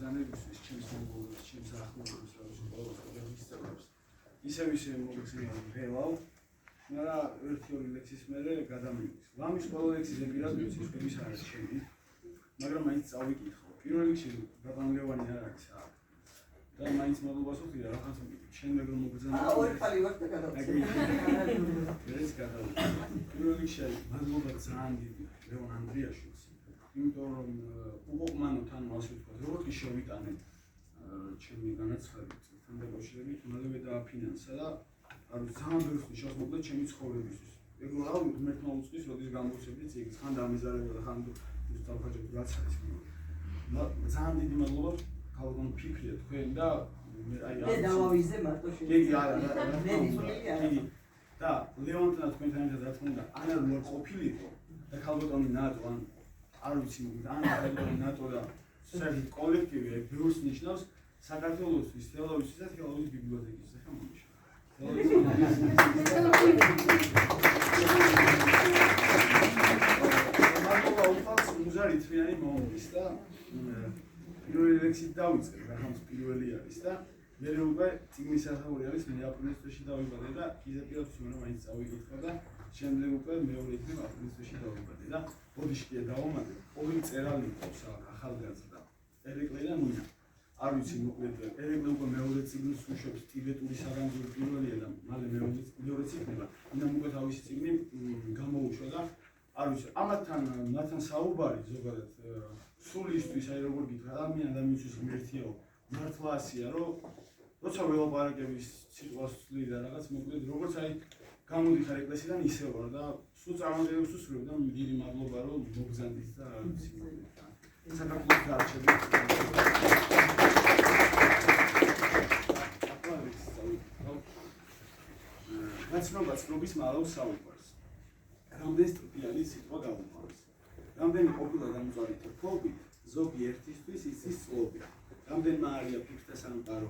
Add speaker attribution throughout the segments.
Speaker 1: მოგზაურობის ჩემს მოგზაურობის ჩემს ახლობლებს რა ვიცი ისევ მოგზაურობ ველავ მაგრამ ერთი-ორი ლექსის მერე გადამივიდეს. ლამის ყველა ლექსის ეპირატურის ისკების არის ჩემი, მაგრამ მაინც წავიკითხო. პირველ რიგში ბატონ ლევანი არ არის აქ. და მაინც მადლობას ვუხდია რაღაც შემდეგ რომ მოგზაურობ.
Speaker 2: ორი ხალი ვარ და გადავწყვეტ.
Speaker 1: ეს გადავწყვეტ. პირველ რიგში მადლობა ძალიან დიდი ლევან ანდრიაშვილს. იმიტომ რომ უყმანო თან ასე ვთქვა, როგორც კი შევიტანე ჩემი განაცხადი თან დაკავშირებით, მალევე დააფინანსა და ანუ ძალიან ბევრი ხნის შემოგვდა ჩემი ცხოვრებისთვის. ეგ რა ღმერთმა უწყის, როდის გამოვცემდი ციგს, ხან დამეზარება და ხან დავხაჭებ რაც არის. ძალიან დიდი მადლობა ქალბატონ ფიქრია თქვენ და
Speaker 2: აი დავავიზე მარტო შეიძლება.
Speaker 1: იგი არა. იგი და ლეონტნა თქვენთან ერთად რა თქმა უნდა, ანა რო ყოფილიყო და ქალბატონი ნატო ან არ ვიცი ან ქალბატონი ნატო და საერთოდ კოლექტივი ეგ ბევრს ნიშნავს საქართველოსთვის, თეოლოგიის და თეოლოგიის ბიბლიოთეკის ხა მომიშ. მართლა უფალს მუზარი თვიანი მომდის და პირველი ლექსით დავიწყე, რამაც პირველი არის და მე უკვე წიგნის სახური არის, მე აპრილის თვეში დავიბადე და იზეპირებს მე მაინც წავიკითხა და შემდეგ უკვე მეორე იქნება აპრილის თვეში დავიბადე და ბოდიშკია დავამატე, ორი წერალი ყავს ახალგაზრდა. ერეკლე და ნუნა. არ ვიცი მოკლედ ერეკლე უკვე მეორე წიგნს უშვებს ტიბეტური საგანძური პირველია და მალე მეორე წიგნია. ინამ უკვე თავისი წიგნი გამოუშვა და არ ვიცი ამათთან მათთან საუბარი ზოგადად სულისთვის აი როგორ გითხრა ადამიანისთვის ღმერთიაო მართლა ასია რომ როცა ველაპარაკების სიტყვას ვთვლი და რაღაც მოკლედ როგორც აი გამოდიხარ ეკლესიიდან ისე ვარ და სულ წარმატებებს ვსურვებ და დიდი მადლობა რომ მოგზანდით და არ ვიცი საქართველოს დარჩებით ნაცნობაც მალავს საუბარს რამდენი სტრუქტურალი სიტყვა გაუქმებს რამდენი ყოფილა დამწვარი თქობი ზოგიერთისთვის იცის წლობი რამდენმა არია ფიქრთა სამყარო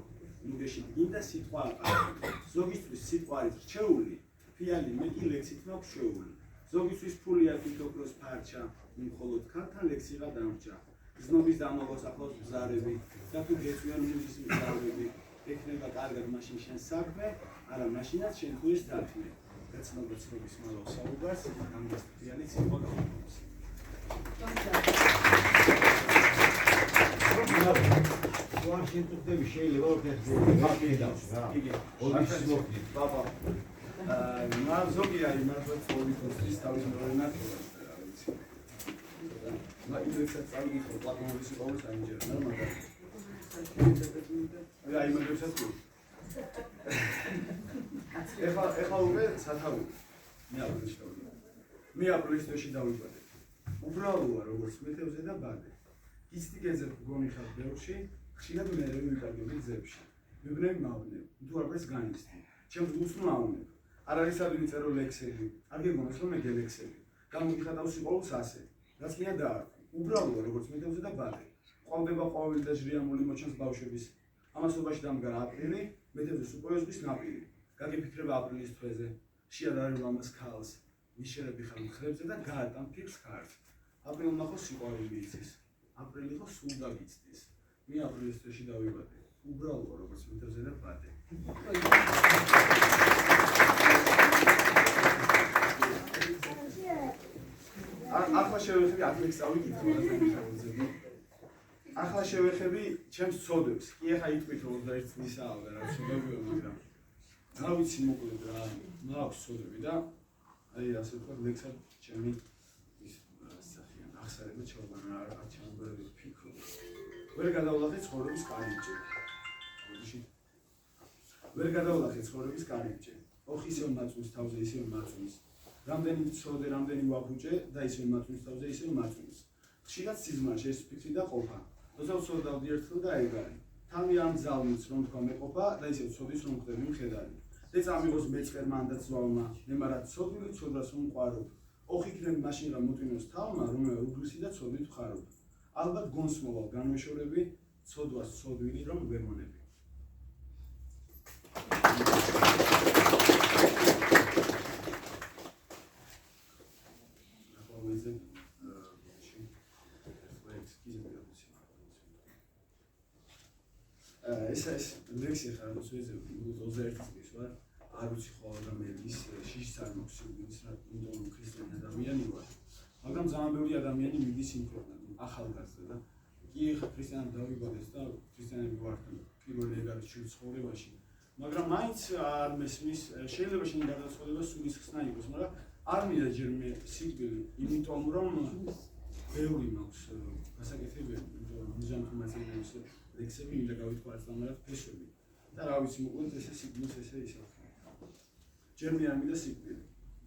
Speaker 1: ნუგეში დგინდა სიტყვა აყარა ზოგისთვის სიტყვა არის რჩეული ფიალი მე კი ლექსით მაქვს შეეული ზოგისთვის ფულია თითოქროს ფარჩა მხოლოდ ქალთან ლექსიღა დამრჩა ზნობის დამალოს ახლოს ბზარები და თუ გეწვიან მუზის მგზავრები ექნება კარგად მაშინ შენ საქმე არა მაშინაც შენ თუ ის დათმე გაცნობა ცნობის მალავს საუბარს ამას ფიალი სიტყვა გაუქმებს
Speaker 3: ვარშინ ტუხდები შეიძლება ორქესტრი მაკიდავს რა. იგი ოდის მოხდი.
Speaker 1: ბაბა. ზოგი არის მართლა ოდის თავის მეორე ნაკლებად რა ვიცი. მაგისაც წავიდიხო პლატონის სკოლას აინჯერა რა მაგარი. აი მაგასაც თუ. ეხლა უკვე სათავე. მე აპრილის თვეში დავიბადე. უბრალოა როგორც მეთევზე და ბადე. ისტიგეზე გონი ხარ ბევრში, ხშირად მე ვიკარგები ძებში. მიგნები მავნებ, თუ არც განიცდი. ჩემს გულს მავნებ. არ არის ადვილი წერო ლექსები. არ გეგონოს რომ მე გელექსები. გამოგიხატავ სიყვარულს ასე. რაც მია დაარქვი. უბრალოა როგორც მეთევზე და ბადე. ყოლდება ყვავილი და ჟრიამული მოჩანს ბავშვების. ამასობაში დამდგარ აპრილი, მეთევზეს უპოეზიის ნაპირი. გაგიფიქრება აპრილის თვეზე. შეადარებ ამას ქალს. მიშერები ხარ მხრებზე და გაატამ ფიქს ხარს. აპრილმა ხო სიყვარული იცის. აპრილი ხო სულ დაგიცდის. მე აპრილის თვეში დავიბადე. უბრალოა როგორც მეთევზე და ბადე. ახლა შევეხები ათლექს წავიკითხო და შევეხები. ახლა შევეხები ჩემს ცოდვებს. კი ახლა იტყვით რომ 21 წლისაა და რა ცოდებია მაგრამ რა ვიცი მოკლედ რა მაქვს ცოდვები და აი ასე ვთქვათ ლექსად ჩემი ახსარება ჩავბანა რა ჩამბერები ფიქრო. ვერ გადავლახე ცხოვრების კარიბჭე. ვერ გადავლახე ცხოვრების კარიბჭე. ოხ ისევ მაწვნის თავზე ისევ მაწვნის. რამდენი ცოდე, რამდენი ვაფუჭე და ისევ მაწვნის თავზე ისევ მაწვნის. ხშირად სიზმარში ეს ფიქრი და ყოფა. როცა ვცოდავდი ერთხელ და ეგარი. თავი ამ ძალმის რომ თქვა მეყოფა და ისევ ცოდის რომ ხდები მხედარი. და წამიღოს მეწყერმა და ძვალმა, მე მარად ცოდვილი ცოდვას უმყარო. ოხ იქნებ მაშინ რა მოტვინოს თავმა, რომელა უგლისი და ცოდვით ხარო. ალბათ გონს მოვალ განვეშორები, ცოდვას ცოდვილი რომ ვემონები. ეს ლექსი ხარ როცა 21 წლის ვარ არ ვიცი ხო ადამიანის შიშს არ მოხსოვს რა იმიტომ ქრისტიანი ადამიანი ვარ მაგრამ ძალიან ბევრი ადამიანი მიდის იმ ქვეყნად ახალგაზრდა და კი ქრისტიანი დავიბადეს და ქრისტიანები ვართ პირველი ეგარი ცხოვრებაში მაგრამ მაინც არ მესმის შეიძლება შენი გადაწყვეტილება სულის ხსნა იყოს მაგრამ არ მინდა ჯერ მე სიკვდილი იმიტომ რომ ბევრი მაქვს გასაკეთებელი იმიტომ რომ მიზანთმაცინების ლექსები მინდა გავიტყვას დამარად ფესვები და რა ვიცი მოკლედ ესე სიკვდილს ესე ისე ჯერ მე არ მინდა სიკვდილი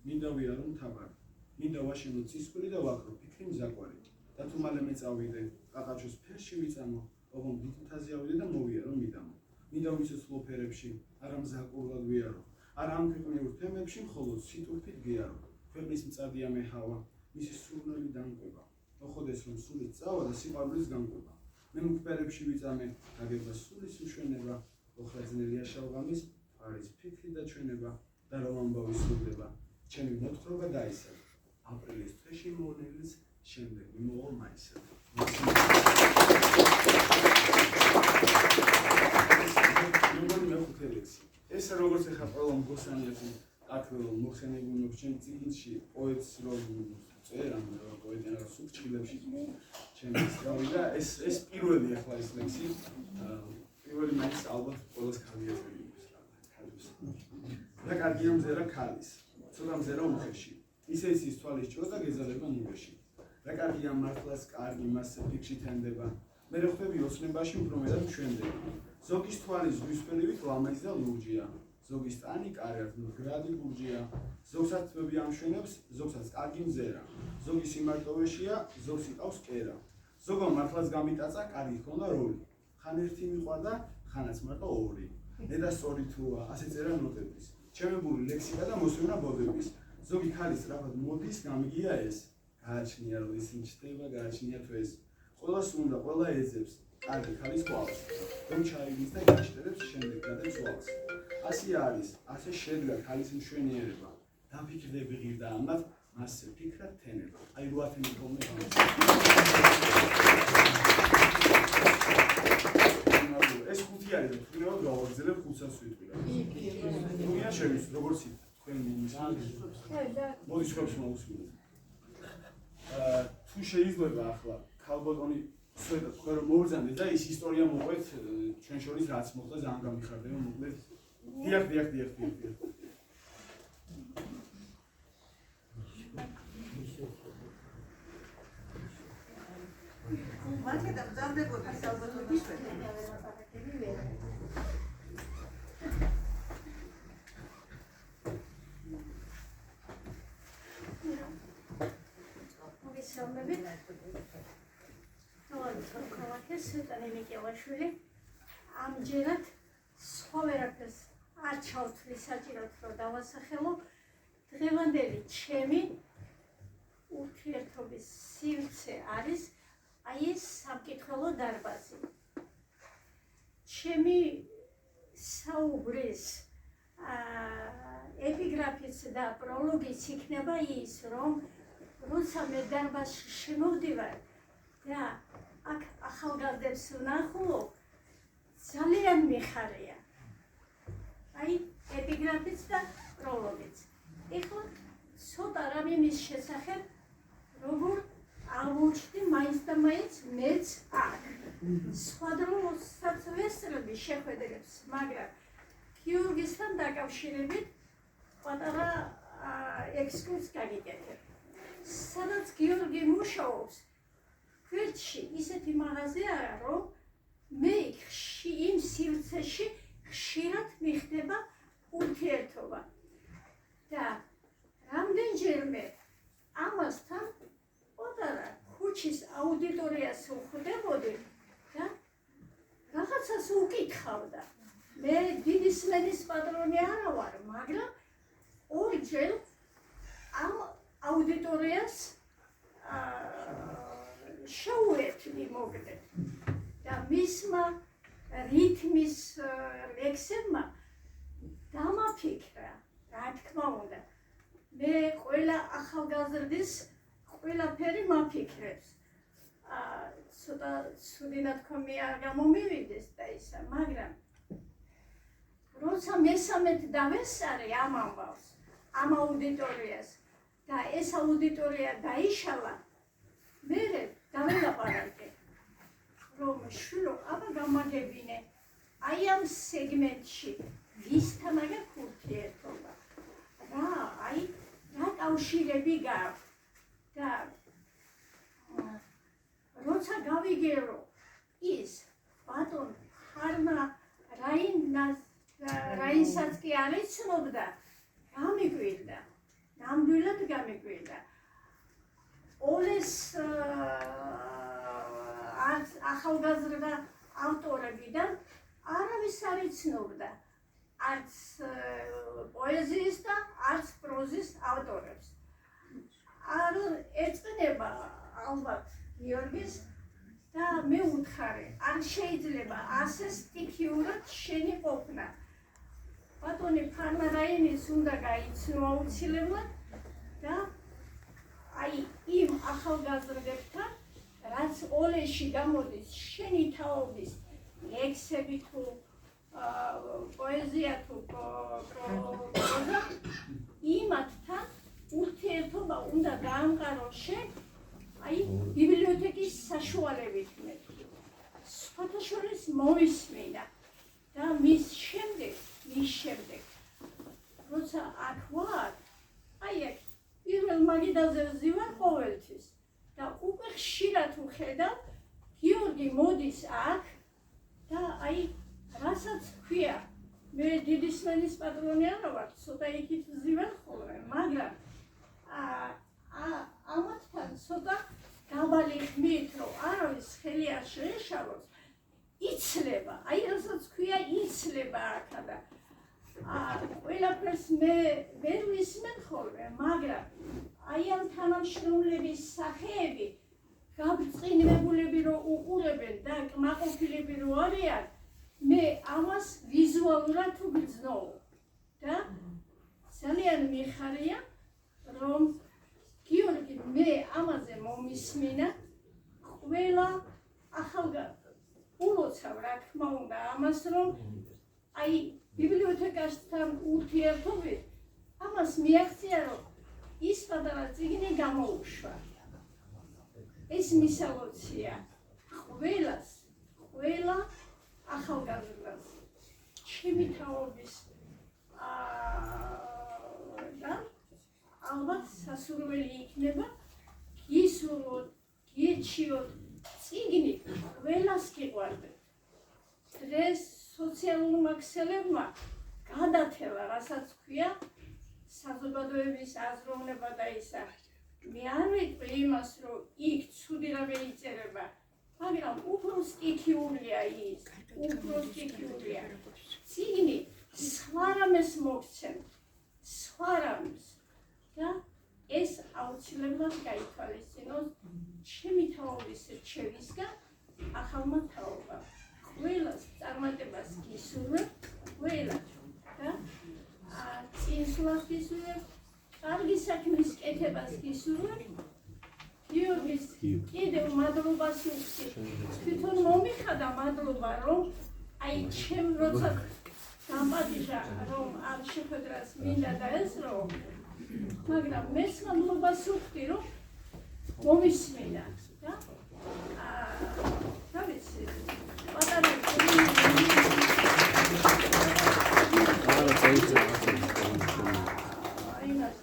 Speaker 1: მინდა ვიარო მთავარი მინდა ვაშენო ცისკვილი და ვაკრო ფიქრი მზაკვარი და თუ მალე მე წავიდე ყაყაჩოს ფერში ვიწამო ოღონდ დიდთაზე ავიდე და მოვიარო მიდამო მინდა ვიცოცხლო ფერებში არა მზაკურლად ვიარო არა ამ ქვეყნიურ თემებში მხოლოდ სიტყვით გიარო ქვეყნის მწადია მე ჰავა მისი სურნელი დამკვება მოხდეს რომ სული წავა და სიყვარულის განკვება მე მუქბერებში ვიწამე აგება სულის უშენება ოხრაძნელია შალღამის არის ფიქრი და ჩვენება და რომ ამბავი სრულდება ჩემი მოთხრობა დაისალ აპრილის თვეში მონელის შემდეგ მიმოვალ მაისად ეს როგორც ახლა ყველა მგოსანიათი აკროლ მოხსენებული მოხსენ წიგნში პოეტს რომ წერა პოეტი რა სუბჩილებში ჩემს გავიდა ეს პირველი ახლა ეს ლექსი პირველი მაინც ალბათ ყველას ხარიათები აქვს და კარგი რომ ზერა ქალის ცოტა მზერა უხეში ისე ის თვალის ჭროს და გეზარება ნუგეში რა კარგია მართლაც კარგი მასე ფიქში თენდება მე რა ხვდები ოცნებაში უფრო მეტად ჩვენდება ზოგის თვალი ზღვისფერივით ლამაზი და ლურჯია ზოგის ტანი კარგად მდგრადი ბურჯია ზოგსაც თვები ამშვენებს ზოგსაც კარგი მზერა ზოგი სიმარტოვეშია ზოგს იყავს კერა ზოგო მართლაც გამიტაცა კარგი ხონდა როლი ხან ერთი მიყვარდა ხანაც მარტო ორი ნედა სწორი თუა ასე წერა ნოტების ჩემებული ლექსიკა და მოსვენა ბოდების ზოგი ქალი სწრაფად მოდის გამიგია ეს გააჩნია რომ ისინი ჩდება გააჩნია თუ ეს ყველას უნდა ყველა ეძებს კარგი ქალის ყავს რომ ჩაიგის და გაჩნდებს შემდეგ გადებს ვალს ასე არის ასე შედგა ქალის მშვენიერება დაფიქრდები ღირდა ამათ მასზე ფიქრად თენება აი 8 თემი ხოლმე ეს ხუთი არის და თქვენ გავაგზავნებ 500-ს ვიტყვი რა თქვენ შევის როგორც თქვენ მინიმუმს მოდი შეხებს მოусმინოთ თუ შეიძლება ახლა ქალბატონი სწორედ თქვენ რომ მოვბრძანდეთ და ის ისტორია მოყვეთ ჩვენ შორის რაც მოხდა ძალიან გამიხარდება მოკლედ დიახ
Speaker 4: მაშინ და ბრძანდებოდი ქალბატონის
Speaker 5: სვეტანემიკევაშვილი ამჯერად სხვა ვერაფერს არ ჩავთვლი საჭიროდ რომ დავასახელო დღევანდელი ჩემი ურთიერთობის სივრცე არის აი ეს სამკითხველო დარბაზი ჩემი საუბრის ეპიგრაფის და პროლოგის იქნება ის რომ როცა მე დარბაზში შემოვდივარ და აქ ახალგაზრდებს ვნახულობ ძალიან მიხარია აი ეპიგრაფიც და პროლოგიც ეხლა ცოტა რამე მის შესახებ როგორ აღმოჩნდი მაინც და მაინც მეც აქ სხვა დროსაც ვესწრები შეხვედრებს მაგრამ გიორგისთან დაკავშირებით პატარა ექსკურს გაგიკეთებ სადაც გიორგი მუშაობს გვერდში ისეთი მაღაზია არა რომ მე იმ სივრცეში ხშირად მიხდება ურთიერთობა და რამდენჯერმე ამასთან პატარა ქუჩის აუდიტორიას ვხვდებოდი და რაღაცას უკითხავდა მე დიდი სმენის პატრონი არა ვარ მაგრამ ორჯერ ამ აუდიტორიას შევუერთდი მოგდე და მისმა რითმის ლექსებმა დამაფიქრა რა თქმა უნდა მე ყველა ახალგაზრდის ყველაფერი მაფიქრებს ცოტა ცუდი ნათქვამი არ გამომივიდეს და ის ისა, მაგრამ როცა მესამედ დავესწარი ამ ამბავს, ამ აუდიტორიას და ეს აუდიტორია დაიშალა, მერე დაველაპარაკე, რომ შვილო, აბა გამაგებინე, აი ამ სეგმენტში ვისთან აქვს ურთიერთობა, რა კავშირები გაქვს და როცა გავიგე, რომ ის ბატონ ხარმა რაინსაც კი არ იცნობდა, გამიგვირდა, ნამდვილად გამიგვირდა. όλეს ახალგაზრდა ავტორებიდან არავის არ იცნობდა, არც პოეზიის და არც პროზის ავტორებს. არ ეწყინება ალბათ გიორგის და მე ვუთხარი, არ შეიძლება ასე სტიქიურად შენი ყოფნა. ბატონი ფარმა რაინის უნდა გაიცნო აუცილებლად და აი იმ ახალგაზრდებთან, რაც ოლეში გამოდის შენი თაობის ლექსები თუ პოეზია თუ პროზა, იმათთან ურთიერთობა უნდა გაამყარო შენ, აი ბიბლიოთეკის საშუალებით მე. სხვათა შორის მოვისმინა და მის შემდეგ, როცა აქ ვარ, აი აქ პირველ მაგიდაზე ვზივარ ყოველთვის და უკვე ხშირად ვხედავ, გიორგი მოდის აქ და აი რასაც ქვია, მე დიდი სმენის პატრონი არა ვარ, ცოტა იქით ვზივარ ხოლმე, მაგრამ ამათთან ცოტა დაბალი ხმით, რომ არავის ხელი არ შეეშალოს, იცლება, აი რასაც ქვია, იცლება აქა და ყველაფერს მე ვერ ვისმენ ხოლმე, მაგრამ აი ამ თანამშრომლების სახეები, გაბწყინებულები რომ უყურებენ და კმაყოფილები რომ არიან, მე ამას ვიზუალურად ვგრძნობ და ძალიან მიხარია, რომ გიორგი მე ამაზე მომისმინა, ყველა ახალგაზრდა ულოცავ რა თქმა უნდა ამას, რომ აი ბიბლიოთეკასთან ურთიერთობით ამას მიაღწია, რომ ის პატარა წიგნი გამოუშვა. ეს მისალოცია ყველა ახალგაზრდას, ჩემი თაობის და ალბათ სასურველი იქნება, გისურვოთ, გიეჩიოთ, წიგნი ყველას გიყვარდეთ. დღეს სოციალურმა ქსელებმა გადათელა, რასაც ქვია, საზოგადოების აზროვნება და ისა. მე არ ვიტყვი იმას, რომ იქ ცუდი რამე იწერება, მაგრამ უფრო სტიქიურია ის, უფრო სტიქიურია. წიგნი სხვა რამეს მოგცემ, სხვა რამეს და ეს აუცილებლად გაითვალისწინოს ჩემი თაობის რჩევისგან ახალმა თაობამ. ყველას წარმატებას გისურვებ, ყველას და წინსვლას გისურვებ, კარგი საქმის კეთებას გისურვებ. გიორგის კიდევ მადლობას ვუხსნი, თვითონ მომიხადა მადლობა, რომ აი ჩემ როცა გამადიჟა, რომ არ შეხვედრას მინდა და ეს რომ, მაგრამ მეს მადლობას ვუხდი, რომ მომისმინა და რა ვიცი, პატარა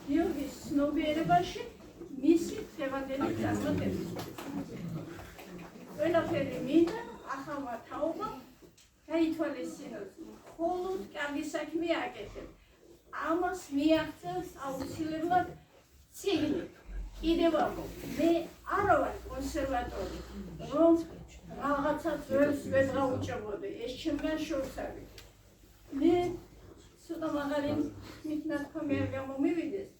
Speaker 5: გიორგის ცნობიერებაში მისი დღევანდელი წარმატება. ყველაფერი მინდა ახალმა თაობამ გაითვალისწინოს, მხოლოდ კარგი საქმე აკეთებ. ამას მიაღწევს აუცილებლად წიგნი. კიდევ ამბობ, მე არა ვარ კონსერვატორი, რომ რაღაცა ძველს ვერ გავუჭებოდი, ეს ჩემგან შორს არის. მე ცოტა მაღალი მითნათქვამი არ გამომივიდეს,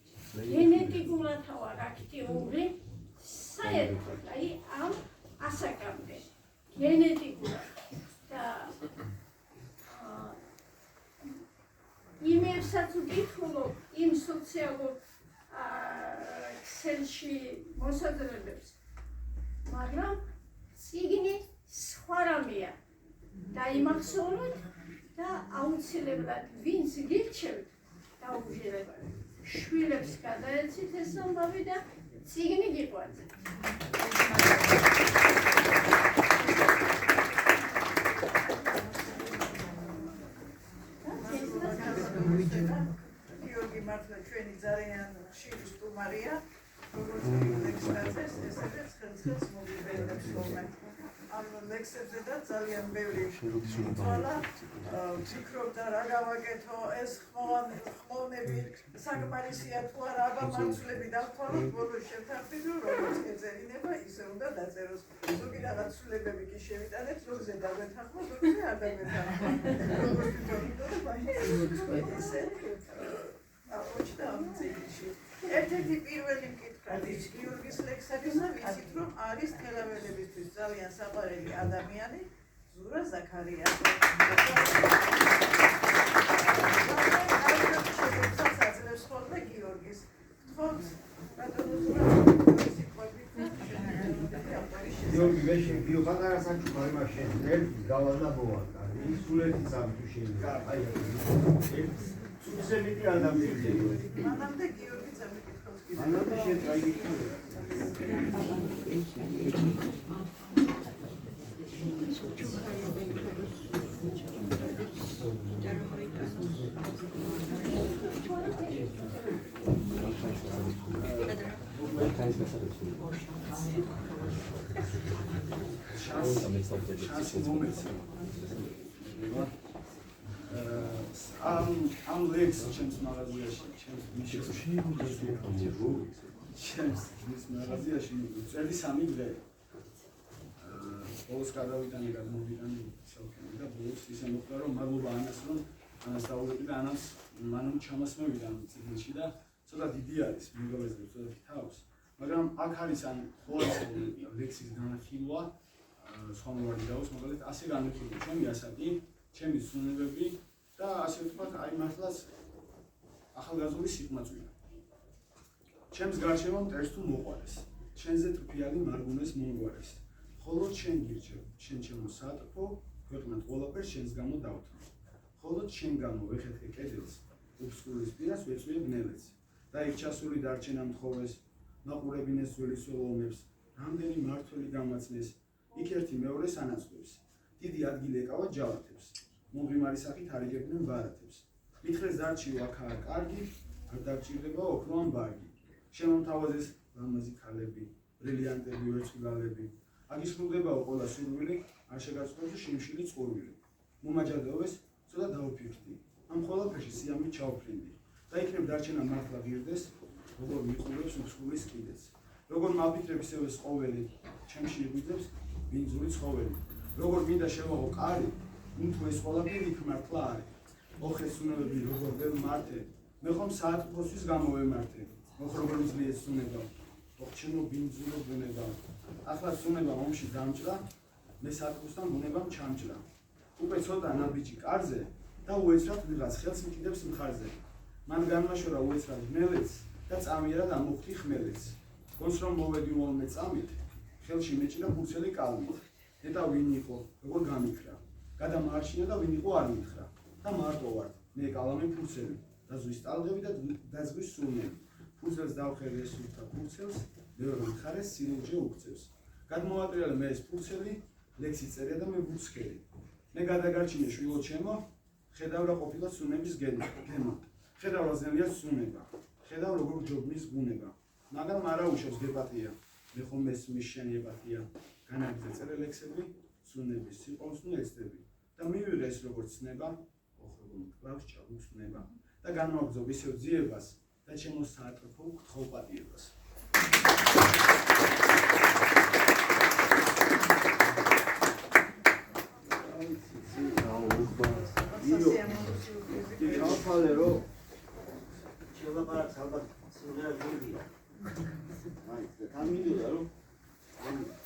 Speaker 5: გენეტიკურად ვარ აქტიური, საერთოდ, აი ამ ასაკამდე, გენეტიკურად და იმებსაც ვკითხულობ, იმ სოციალურ ქსელში მოსაზრებებს, მაგრამ წიგნი სხვა რამეა და გაიმახსოვროთ და აუცილებლად ვინც გირჩევთ დაუჟირებად შვილებს გადაეცით ეს ამბავი და წიგნი გიყვანეთ.
Speaker 4: გიორგი მართლა ჩვენი ძალიან ხშირი სტუმარია, როგორც ლექსებს, ესეც ხელს მოგიბერებს ხოლმე. ამ ლექსებზე და ძალიან ბევრი თვალა ვფიქრობდა რა გავაკეთო, ეს ხმოვნები საკმარისია თუ არა, აბა მარცვლები დავთვალოთ, ბოლოს შევთანხმდით, რომ როგორც ეწერინება, ისე უნდა დაწეროს. ზოგი რაღაც ცვლილებები კი შევიტანეთ, ზოგზე დაგვეთანხმოთ, ზოგზე არ დაგვეთანხმოთ. როგორც თვითონ იტყოდა, მაინც ესე აღმოჩნდა ამ წიგნში. ერთ-ერთი პირველი მკითხვა გიორგის ლექსებისა, ვიცით, რომ არის თელაველებისთვის ძალიან საყვარელი ადამიანი ზურა ზაქარიაძე. აძლევს ხოლმე გიორგის. გთხოვთ, ბატონო ზურა, სიყვარულით
Speaker 3: გიორგი ვეშე გიოხატარა საჩუქარი მაშინ ერთი გავაზნა ბოა ის სულეთი სამთუ შეიძლება აი ეს მიტი ადამიანია
Speaker 4: მანამდე გიორგი წამიკითხავს კიდე.
Speaker 3: მანამდე შენ წაიგიქნა
Speaker 1: ამ ლექს ჩემს მაღაზიაში, ჩემს მაღაზიაში წელი 3 დღე. ბოლოს გადავიტანე, გადმოვიტანე სალკენი და ბოლოს ისე მოხდა, რომ მადლობა ანას, რომ ანას დაუღები და ანას მანამ ჩამასმევიდა ამ წიგნში და ცოტა დიდი არის, მიგოვეზებს ცოტა თავს. მაგრამ აქ არის ან ხოლმე ლექსის განხილვა სხვა მოვარდაოს, მაგალითად ასე განვიხილე ჩემი ასაკი, ჩემი ცნობები და ასე ვთქვათ, აი მართლაც ახალგაზრდული სიყმაწვია. ჩემს გარშემო მტერს თუ მოყვარეს, ჩვენზე თრფიალი მარგუნეს მომგვარეს. ხოლო ჩვენ გირჩევ, ჩვენ ჩემო სატრფო, ქვეყნად ყველაფერს ჩვენს გამო დავთმო. ხოლო ჩვენ გამო ვეხეთე კედელს, უფსკურის პირას ვეწვიებ ნელეს. და იქ ჩასული დარჩენა მთხოვეს, მაყურებინეს ძველი სულომებს, რამდენი მართველი გამაცნეს, იქ ერთი მეორეს ანაცვლებს. დიდი ადგილი ეკავა ჯავათებს, მომღიმარი სახით არიგებდნენ ბარათებს. მითხრეს დარჩიო აქაა კარგი, არ დაგჭირდება ოქრო ან ბარგი. შემომთავაზეს ლამაზი ქალები, ბრილიანტები, ვერცხლgalები. აგისრულდებაო ყველა სურვილი, არ შეგაცვლებს შიმშილი წყურვილი. მომაჯადოვეს, ცოტა დაუფიქრდი. ამ ყველაფერში სიამოვნებით ჩავფრინდი. და იქნებ დარჩენა მართლა ღირდეს, როგორ მიყურებს უფსკურის კიდეც. როგორ მალფიქრებს ისევე ყოველი, ჩემში იგვიძებს ბინძური ცხოველი. როგორ მინდა შევაღო კარი, თუ ეს ყველაფერი იქ მართლა არის. ოხეს უნებები როგორ ვერ მართე, მე ხომ საათფოსთვის გამოვემართე. ოხ როგორ მძლია სუნება, ოხჩინო ბინძურო ბუნება. ახლა სუნება ომში დამჭრა, მე საათფოსთან ბუნებამ ჩამჭრა. უკვე ცოტა ნაბიჯი კარზე და უეცრად ვიღაც ხელს მჭიდებს მხარზე. მან განმაშორა უეცრად მელეც და წამიერად ამოხტი ხმელეც. გონს რომ მოვედი უოლმე წამით, ხელში მეჭირა ფურცელი კალმით. ნეტა ვინ იყო, როგორ გამიქრა. გადამაარჩინა და ვინ იყო არ მითხრა. და მარტო ვარ, მე კალამი ფურცელი, და ზღვის ტალღები და დაზღვის სულნები. ფურცელს დავხერე ეს სულთა ფურცელს, მეორე მხარეს სილურჯე უქცევს. გადმოვატრიალე მე ეს ფურცელი, ლექსი წერია და მე ვუცქერი. მე გადაგარჩინე შვილო ჩემო, ხედავ რა ყოფილა სუნების გემა. ხედავ რა ზემია სუნება. ხედავ როგორ ჯობნის ბუნება. მაგრამ არა უშავს გეპატია. მე ხომ ეს მიშენი ეპატია. განაგრძე წერე ლექსები, სუნების სიყვარულს ნუ ეცდები. და მივიღე ეს როგორც ცნება, ოხრობო მკლავს ჩავუცნება. და განვაგრძობ ისევ ძიებას და ჩემო საატრფო გთხოვ პატიებას.
Speaker 3: ჩავფალერო შევაპარაკს ალბათ სიმღერა გიგია აი თან მიდოდა რომ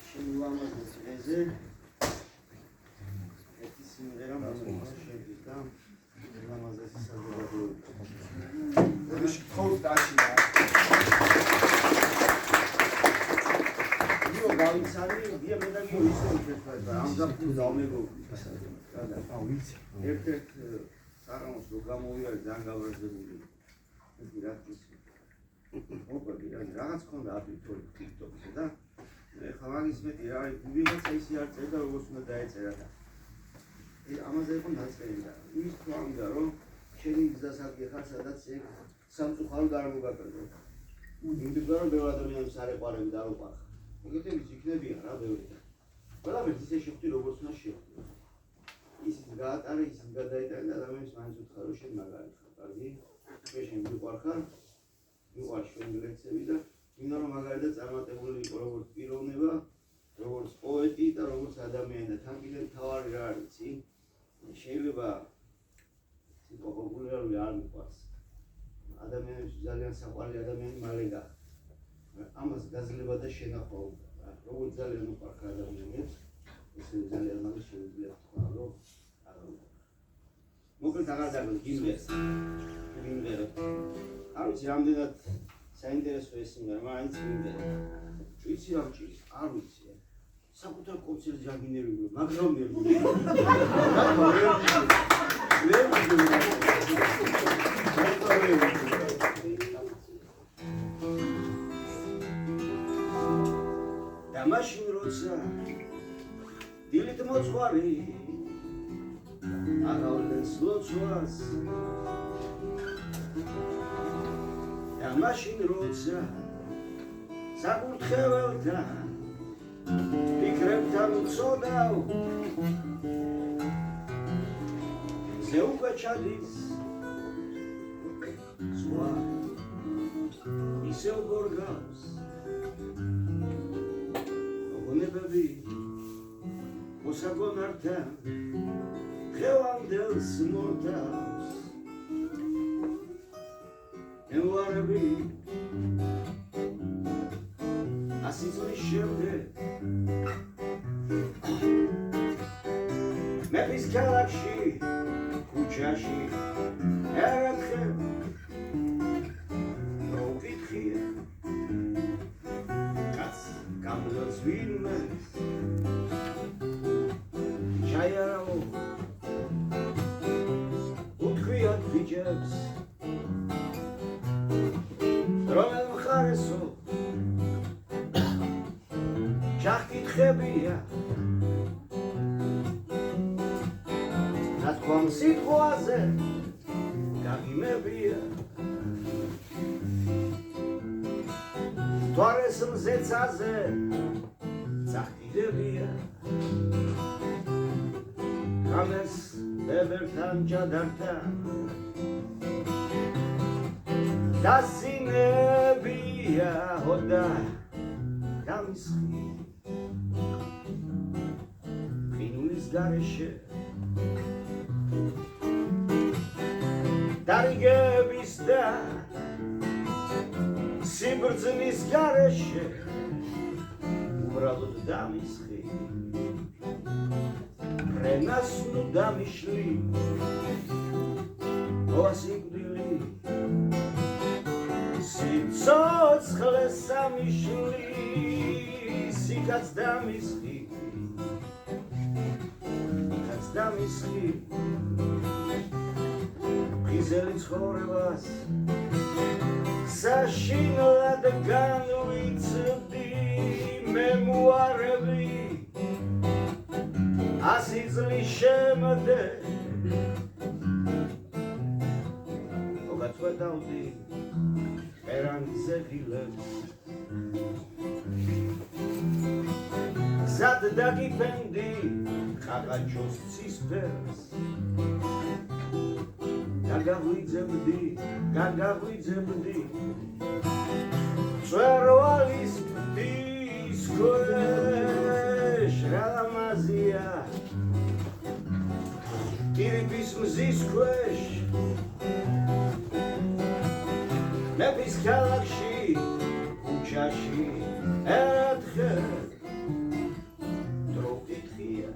Speaker 3: შემოვამოწეს ეზე ერთი სიმღერა მოხდა და ლამაზესი საზოგადოება
Speaker 1: ეს ხოც დაშინა
Speaker 3: იო გავიცანი დია მე და გიო ისე უჩვენე ამ გაფთუ დავმეგო ერთ-ერთ საღამოს რო გამოვიარე ძალიან გაბრაზებული. ეს რა თქმა უნდა, რაღაც ქონდა აპლიკაციები TikTok-ზე და ხა მაგის მეტი რა არის, ვიღაცა ისე არ წერდა, როგორც უნდა დაეწერა და ამაზე იყო ნაწერი და ის თქმა რომ შენი გზასადმი ხარ, სადაც ეგ სამწუხარო არ მოგაკეთო. იმდენად რომ ბევრი ადამიანის არ ეყარები და არ უყარხა. ეგეთების იქნებიან რა ბევრი. ყველაფერს ისე შეხვდი, როგორც უნდა შეხვდე. ისიც გაატარე, ისიც გადაიტანე და ადამიანს მაინც უთხარ, რომ შენ მაგარი ხარ. კარგი? შენ მიყვარხარ, მიყვარს ჩვენი ლექსები და მინდა რომ მაგალითად წარმატებული იყო როგორც პიროვნება, როგორც პოეტი და როგორც ადამიანი და თან კიდევ მთავარი რა არის, იცი? შეიძლება ცოტა პოპულარული არ მიყვარს. ადამიანებს ძალიან საყვარელი ადამიანი მალე გახდა. ამას გაძლება და შენახვა უნდა. როგორც ძალიან უყვარხარ ადამიანებს, ესე ძალიან მალე შეიძლება თქვა, რომ არ უყვარხარ. მოკლედ აღარ დაგო გიმბერს. არ ვიცი რამდენად საინტერესო ეს იმენა, მაინც გიმბერს. ვიცი რა მჭირს, არ ვიცი. საკუთარ კონცერტზე აგინერები, მაგრამ ვერ მიგე. და მაშინ როცა დილით მოძღვარი აღავლეს ლოცვას და მაშინ როცა საკურთხეველთან ფიქრებთან უწოდავ ზე უკვე ჩადის ზღვა ისევ გორგავს ოგონებები მოსაგონართან ღევამდელს მორდავს ემვარები ასი წლის შემდეგ მეფის ქალაქში ქუჩაში ერთხელ რო ვკითხია კაც გამძლეს ვინმე ჩაიარავო უთქვიათ ბიჭებს რომელ მხარესო ჩახკითხებია ნათქვამ სიტყვაზე გაგიმებია თვარეს მზეცაზე წახკიდებია გამეს ბებერთან ჯადართან დასინებია ჰოდა გამისხი ყინულის გარეშე დარიგების და სიბრძნის გარეშე უბრალოდ დამისხი რენას ნუ დამიშლი ოსიკვდილი სიცოცხლეს სამიშლი სიკაც დამისხი იქაც დამისხი ხიზელი ცხოვრებას საშინლად განვიცდი მემუარები ასი წლის შემდეგ მოგაწყვეტავდი ერანგზე ღილებს გზად დაგიფენდი ხაყაჩოს ცისფერს გაგაღვიძებდი წვერვალის მთის ქვეშ რა ლამაზია კირიბის მზის ქვეშ მეფის ქალაქში ქუჩაში ერთხელ დრო ვკითხია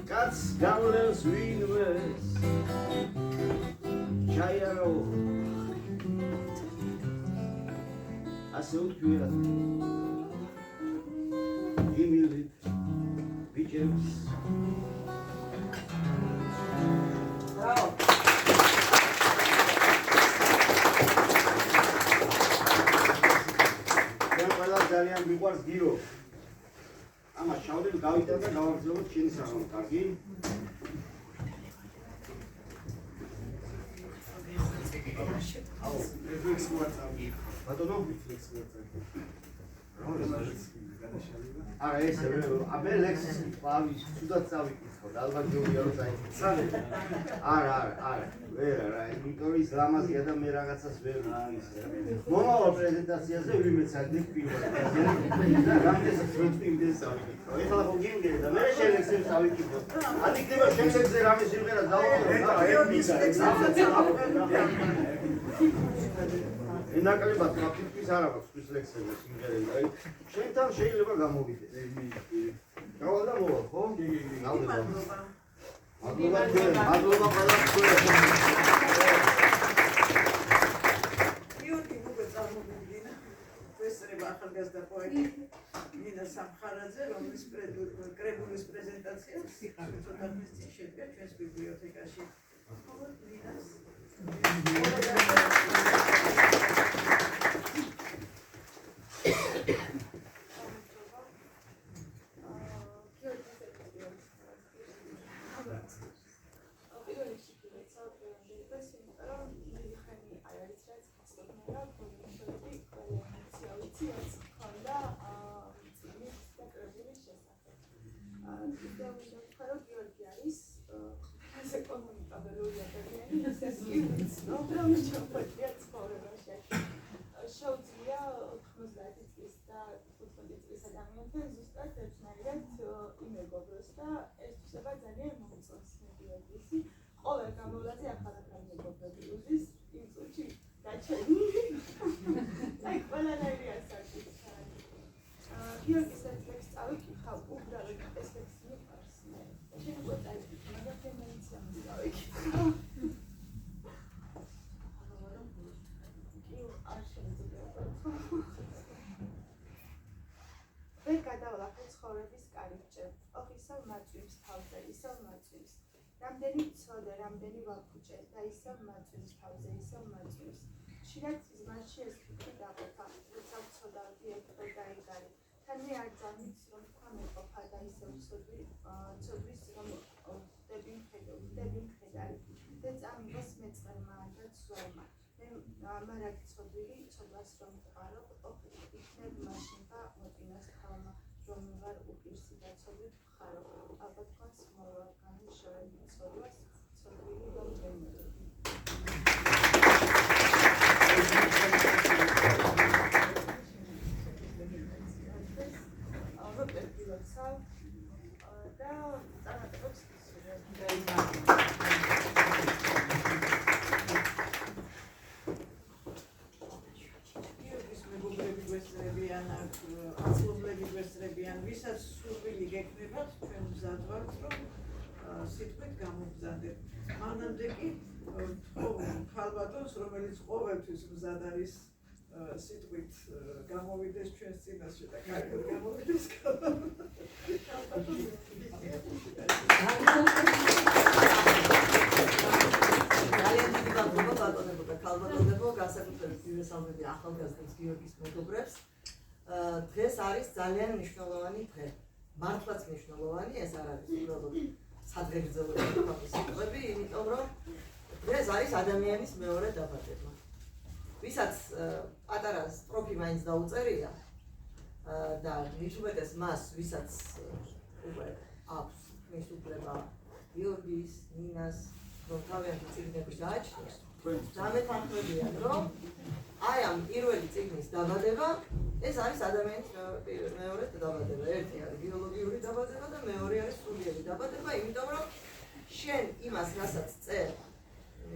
Speaker 3: კაც გავლენს ვინმეს ჩაიარავო ასე უთქვიათ იმილით ბიჭებს გავითარ და გავაგრძელებოთ ჩვენი საღამო. კარგი?
Speaker 1: რეფლექსი ვარწავი.
Speaker 3: ბატონო?
Speaker 1: რეფლექსი ვარწავი.
Speaker 3: არა ესე აბე ლექსის ყავის თუდად წავიკითხო და ალბათ გეუბნია რომ საინტერესოა. არა ვერ არა იმიტომ ის ლამაზი ადამიანი რაღაცას ვერ ისე. მომავალ პრეზენტაციაზე ვინმე წაგდით პირველად. და რამდენსაც ვეწვიმდეს წავიკითხო. ეხლა ხო გიმგერე და მე შელექსებს წავიკითხო. ადიქნება შელექსზე რამე სიმღერა დავუყო. ნაკლებად მაფიქრის არ აქვს ის ლექსები სიმღერები. აი შენთან შეიძლება გამოვიდეს. გავალ და მოვალ, ხო?
Speaker 4: მადლობა.
Speaker 3: მადლობა ყველას.
Speaker 4: გიორგი მოგე წარმოგიდგინა. ესრება ახალგაზრდა პოეტი ნინა სამხარაძე, რომლის კრებულის პრეზენტაციაც ცოტა ხნის წინ შედგა ჩვენს ბიბლიოთეკაში. ნინას
Speaker 6: შეუძლია 90 წლის და 15 წლის ადამიანთან ზუსტად ერთნაირად იმეგობროს და ეს თვისება ძალიან მომწონს მეგობრობისი. ყოველ გამოვლაზე ახალ მეგობრები უზის იმ წუთში გაჩენილი. აი ყველანაირი ასაკის. გიორგის ლექსს წავიკითხავ, უბრალოდ ეს ლექსი მიყვარს. შენ უკვე წავიკითხე, მაგრამ მე მეცემ წავიკითხავ. ვერ გადავლახე ცხოვრების კარიბჭე, ოხისავ მაწვიმს თავზე, ისევ მაწვიმს. რამდენი ვცოდე, რამდენი ვაფუჭე და ისევ მაწვიმს თავზე, ისევ მაწვიმს. ხშირად ზმანში ეს ფიქრი დაყოფა, როცა ვცოდავდი ერთდღე გაიგარი. თან მე არ ძამით რომ თქვა მეყოფა და ისევ ცოდვის რომ ვდები მხედარი. და წამიღეს მეწყერმა და ცვალმა. მარაგ ცოდვილი ცოდვას რომ ვყარო, იქნებ მაშინდა მოტინას თავმა, რომ ვარ უპირსი და ცოდვით ვხარო. ალბათ თქვენს მოვარგანი შევედი ცოდვას, ცოდვილი რომ ვემერები. რობერტი ლოცავ და წარმატებებს ვისურვებ. აცლობლები გვესწრებიან, ვისაც სურვილი გექნებათ, ჩვენ მზად ვართ, რომ სიტყვით გამოგზავნდეთ. მანამდე კი ქალბატონს, რომელიც ყოველთვის მზად არის სიტყვით გამოვიდეს ჩვენს წინაშე და კარგად გამოვიდეს
Speaker 2: ძალიან დიდი მადლობა ბატონებო და ქალბატონებო, განსაკუთრებით მივესალმები ახალგაზრდებს გიორგის მეგობრებს. დღეს არის ძალიან მნიშვნელოვანი დღე. მართლაც მნიშვნელოვანი, ეს არ არის უბრალოდ სადღეგრძელოების სიტყვები, იმიტომ რომ დღეს არის ადამიანის მეორე დაბადება. ვისაც პატარა სტროფი მაინც დაუწერია და მithumetes მას, ვისაც უკვე აქვს მის უფლება გიორგის, ნინას, რომ თავიანთი წიგნები გააჩნიათ. დამეთანხმებიან, რომ აი ამ პირველი წიგნის დაბადება ეს არის ადამიანის მეორე დაბადება. ერთი არის ბიოლოგიური დაბადება და მეორე არის სულიერი დაბადება, იმიტომ რომ შენ იმას, რასაც წერ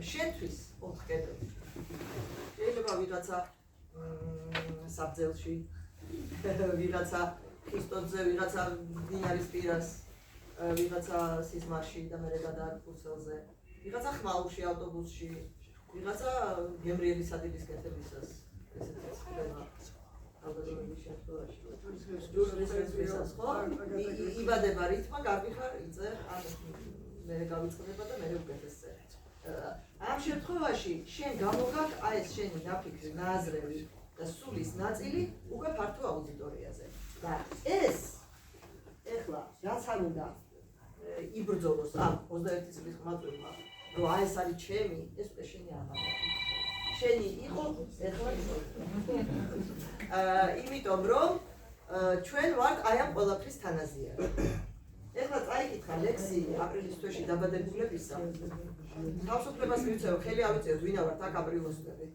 Speaker 2: შენთვის ოთხკედელში. შეიძლება ვიღაცა საბძელში, ვიღაცა ხისტოთზე, ვიღაცა მდინარის პირას, ვიღაცა სიზმარში და მერე გადააკურსელზე, ვიღაცა ხმაურში, ავტობუსში, ვიღაცა გემრიელი სადილის კეთებისას, ესეც ხდება ალბათ შემთხვევაში. ჯურნალისტებისას ხო? იბადება რითმა, გარბიხარ, იწერ, ან მერე გავიწყდება და მერე უკეთესწერ. ამ შემთხვევაში შენ გამოგაქვს აი ეს შენი დაფიქრი, ნაზრები და სულის ნაწილი უკვე ფართო აუდიტორიაზე. და ეხლა რაც არ უნდა იბრძოლოს ამ 21 წლის ყმაწვილმა, რომ აი ეს არის ჩემი, ეს უკვე შენი არ არის. შენი იყო, ეხლა იმიტომ რომ ჩვენ ვართ აი ამ ყველაფრის თანაზიარი. ეხლა წაიკითხა ლექსი აპრილის თვეში დაბადებულებისა. თავისუფლებას მივცევ, ხელი ავიწევთ, ვინა ვართ აქ აპრილოსნები.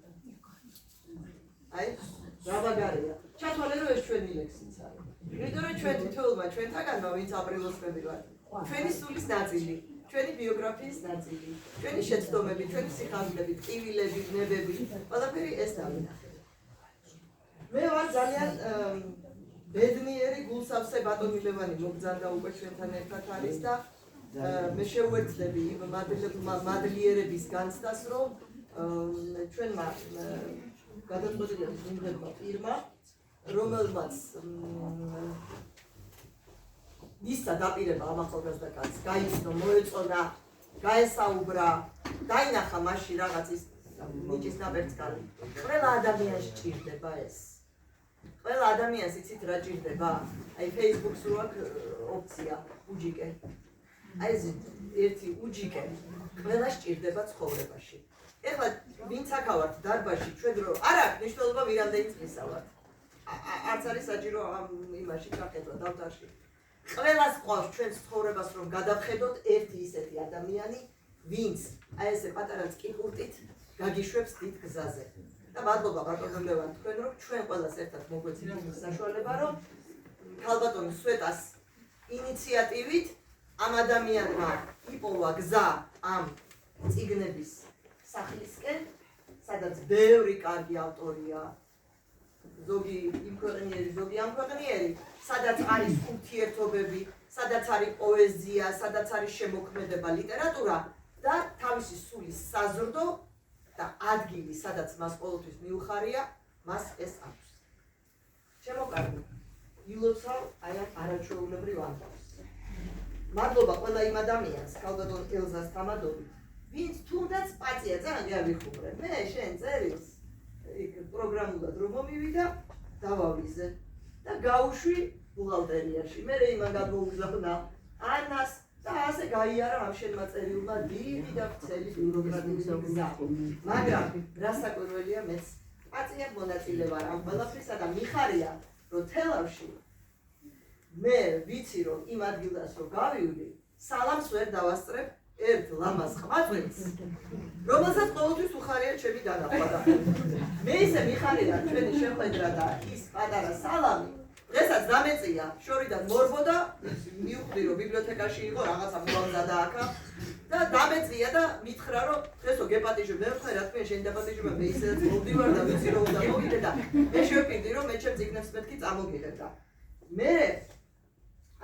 Speaker 2: აი, რა მაგარია. ჩათვალე რომ ეს ჩვენი ლექსიც არის. იმიტომ რომ ჩვენ თითოეულმა ჩვენთაგანმა ვინც აპრილოსნები ვართ, ჩვენი სულის ნაწილი, ჩვენი ბიოგრაფიის ნაწილი, ჩვენი შეცდომები, ჩვენი სიხარულები, ტკივილები, ნებები, ყველაფერი ეს დავინახე. მე ვარ ძალიან ბედნიერი გულსავსე ბატონი ლევანი მოგზაურდა უკვე ჩვენთან ერთად არის და მე შევეცდები იმ მადლიერების განცდას, რომ ჩვენმა გადაწყვეტილების მიმდებმა პირმა, რომელმაც მისცა დაპირება ამ ახალგაზრდა კაცს, გაიცნო, მოეწონა, გაესაუბრა, დაინახა მასში რაღაც ის ნიჭის ნაბერწკალი. ყველა ადამიანს ჭირდება ეს. ყველა ადამიანს იცით რა ჭირდება? აი Facebook-ს რო აქვს ოფცია უჯიკე. აი ეს ერთი უჯიკე ყველას ჭირდება ცხოვრებაში. ეხლა ვინც აქავართ დარბაზში, ჩვენ რო არ აქვს მნიშვნელობა ვირამდენი წლისა ვართ. არც არის საჭირო ამ იმაში გახედვა დავთარში. ყველას ყავს ჩვენს ცხოვრებას რომ გადავხედოთ ერთი ისეთი ადამიანი, ვინც აი ესე პატარა წკიპურტით გაგიშვებს დიდ გზაზე. და მადლობა ბატონო ლევან თქვენ რომ ჩვენ ყველას ერთად მოგვეცით იმის საშუალება რომ ქალბატონი სვეტას ინიციატივით ამ ადამიანმა იპოვა გზა ამ წიგნების სახლისკენ, სადაც ბევრი კარგი ავტორია, ზოგი იმ ქვეყნიერი, ზოგი ამ ქვეყნიერი, სადაც არის ურთიერთობები, სადაც არის პოეზია, სადაც არის შემოქმედება, ლიტერატურა და თავისი სულის საზრდო და ადგილი, სადაც მას ყოველთვის მიუხარია, მას ეს აქვს. ჩემო კარგი, ილოცავ აი ამ არაჩვეულებრივ ამბავს. მადლობა ყველა იმ ადამიანს, ქალბატონ ელზას თამადობით, ვინც თუნდაც პაცია ძალიან გავიხუბრე. მე შენ წერილს იქ პროგრამულად რომ მომივიდა, დავავიზე და გავუშვი ბუღალტერიაში. მე იმან გადმოუგზავნა ანას და ასე გაიარა ამ შენმა წერილმა დიდი და ვრცელი ბიუროკრატიის გზა. მაგრამ რასაკვირველია, მეც პაცია მონაწილე ვარ ამ ყველაფრისა და მიხარია, რომ თელავში მე ვიცი რომ იმ ადგილას რომ გავივდი, სალამს ვერ დავასწრებ ერთ ლამაზ ყმაწვილს, რომელსაც ყოველთვის უხარია ჩემი დანახვა. მე ისე მიხარია ჩვენი შეხვედრა და ის პატარა სალამი, დღესაც დამეწია, შორიდან მორბოდა, მივხვდი რომ ბიბლიოთეკაში იყო, რაღაცა მოვამზადა აქა და დამეწია და მითხრა რომ დღესო გეპატიჟებ, მე ვთქვი რა თქმა შენ დაპატიჟება, მე ისედაც მოვდივარ და ვიცი რომ უნდა მოვიდე და მე შევპირდი რომ მე ჩემ წიგნებს მეთქი წამოგიღებ და მე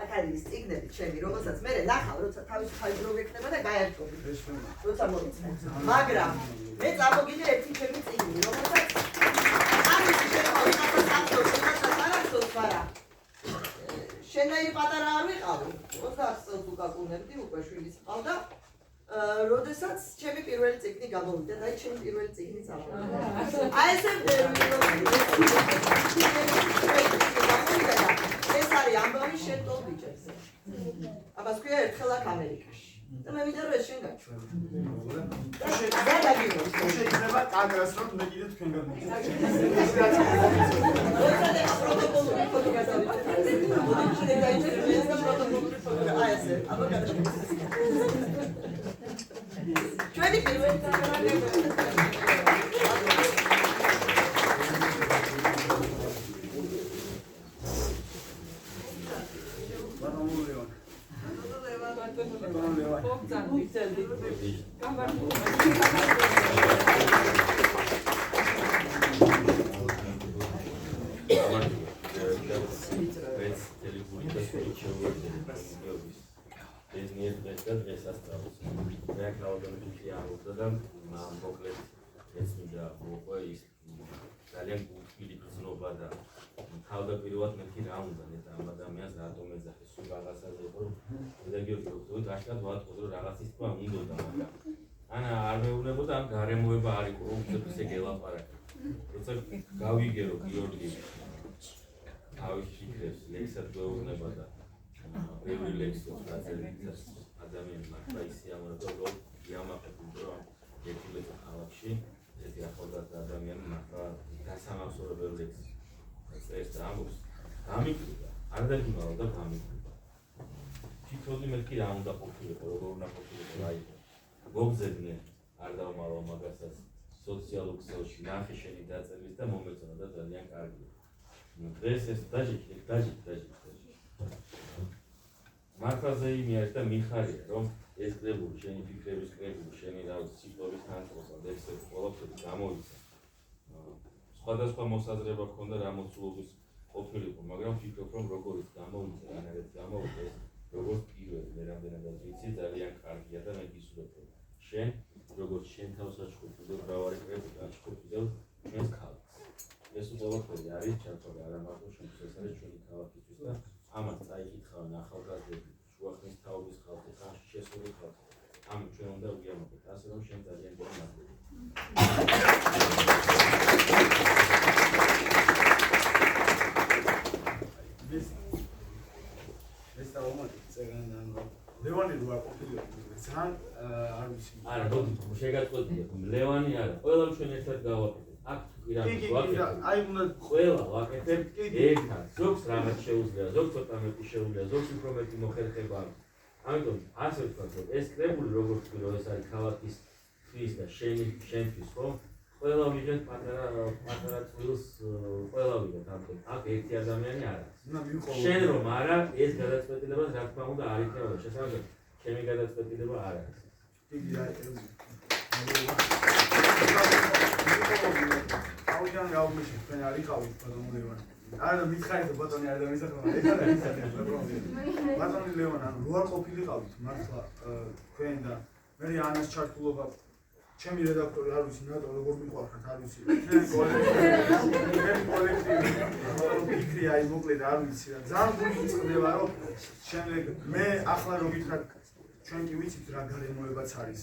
Speaker 2: აქ არის წიგნები ჩემი, რომელსაც მე ნახავ, როცა თავისუფალი დრო გექნება და გაერკვევი. როცა მოიწე. მაგრამ მე წამოგიდე ერთი ჩემი წიგნი, რომელსაც არის შემოვიდა მაგრამ შენაირი პატარა არ ვიყავი, 20 წელს უკაკუნებდი, უკვე შვილიც ყავდა, როდესაც ჩემი პირველი წიგნი გამოვიდა და ჩემი პირველი წიგნი წამოვიდა. აი ესე ეს არის ამბავი შენ თო ბიჭებზე. აბა თქვია ერთხელ აქ ამერიკაში. და მე მინდა რომ ეს შენ გაჩვენ.
Speaker 1: შეიძლება კადრას რომ მე კიდე თქვენ გადმოვიდეთ.
Speaker 2: პროტოკოლური ფოტო გადავიდეთ. მოდი დაიწერეთ და პროტოკოლური ფოტო. აი ესე, აბა გადავიდეთ. ჩვენი პირველი
Speaker 7: ძალიან გულთბილი გრძნობა და თავდაპირველად მეთქი რა უნდა და ამ ადამიანს რატომ ეძახე სულ რაღაცაზე იყო რეგიონი აშკარად ვატყოდ რომ რაღაცის თქვა უნდოდა მაგრამ ან არ მეუბნებოდა ამ გარემოება არ იყო რომ უცებ ისე გელაპარაკე როცა გავიგე რომ გიორგი თავის ფიქრებს ლექსად გვეუბნება და ბევრი ლექსიებს დაწერილითაც ადამიანი მართლა ისიამოვნებდა რომ იამაყებდა რომ ერთი ლექსი ქალაქში ერთი ახალგაზრდა ადამიანი მართლა გასამახსოვრებელი ლექსი წერს და ამბობს გამიკვირდა არ დაგიმალავ და გამიკვირდა თვითონი მეთქი რა უნდა ყოფილიყო როგორ უნდა ყოფილიყო რა იყო მოგზებნე არ დავმალავ მაგასაც სოციალურ ქსელში ნახე შენი დაწერილი და მომეწონა და ძალიან კარგია დღეს ეს დაჟი მართლაზე იმი არის და მიხარია რომ ეს კრებული შენი ფიქრების კრებული შენი რაღაც სიტყვების თანხმობა ლექსები ყველაფერი გამოვიდა სხვადასხვა მოსაზრება ჰქონდა რა მოცულობის ყოფილიყო მაგრამ ვფიქრობ რომ როგორიც გამოვიდა რანაირად გამოვიდა ეს როგორც პირველი მე რამდენადაც ვიცი ძალიან კარგია და მე გისურვებ რომ შენ როგორც შენ თავს აჩხუბდე ბრავარი კრებული აჩხუბდე ჩვენს ქალაქს ეს ყველაფერი არის ჩართული არა მარტო შენს ეს არის ჩვენი ქალაქისთვის და ამას წაიკითხავენ ახალგაზრდები შუახნის თაობის ხალხი ხანში შესული ხალხი ამ ჩვენ უნდა ვიამაყოთ ასე რომ შენ ძალიან დიდი მადლობა
Speaker 1: ეს დავამატე წერან ლევანი რო არ ყოფილიყო ძალიან არ ვიცი
Speaker 7: არა შეგაწყვეტია ლევანი არა ყველა ჩვენ ერთად გავაკეთებთ აქ
Speaker 1: აი უნდა
Speaker 7: ყველა ვაკეთებ ერთად ზოგს რაღაც შეუძლია ზოგს ცოტა მეტი შეუძლია ზოგს უფრო მეტი მოხერხება აქვს ამიტომ ასე ვთქვათ რომ ეს კრებული როგორც კი რომ ეს არის ქალაქის თვის და შენთვის ხო ყველა ვიღეთ პატარა წვილს ყველა ვიღეთ ამიტომ აქ ერთი ადამიანი არ არის შენ რომ არა ეს გადაწყვეტილება რა თქმა უნდა არ იქნება შესაძლოა ჩემი გადაწყვეტილება არ არის
Speaker 1: იგი რა აუჯან გავმეში თქვენ არ იყავით ბატონი ლევანი არა მითხარით ბატონი არ დამისახმა ეხლა ბატონი ლევანი ანუ რო არ ყოფილიყავით მართლა თქვენ და მე ანას ჩართულობა ჩემი რედაქტორი არ ვიცი ნატო როგორ მიყვარხართ არ ვიცი კოლექტივი ფიქრი აი მოკლედ არ ვიცი რა ძალიან გული წყდება რომ შემდეგ მე ახლა რო გითხრათ ჩვენ კი ვიცით რა გარემოებაც არის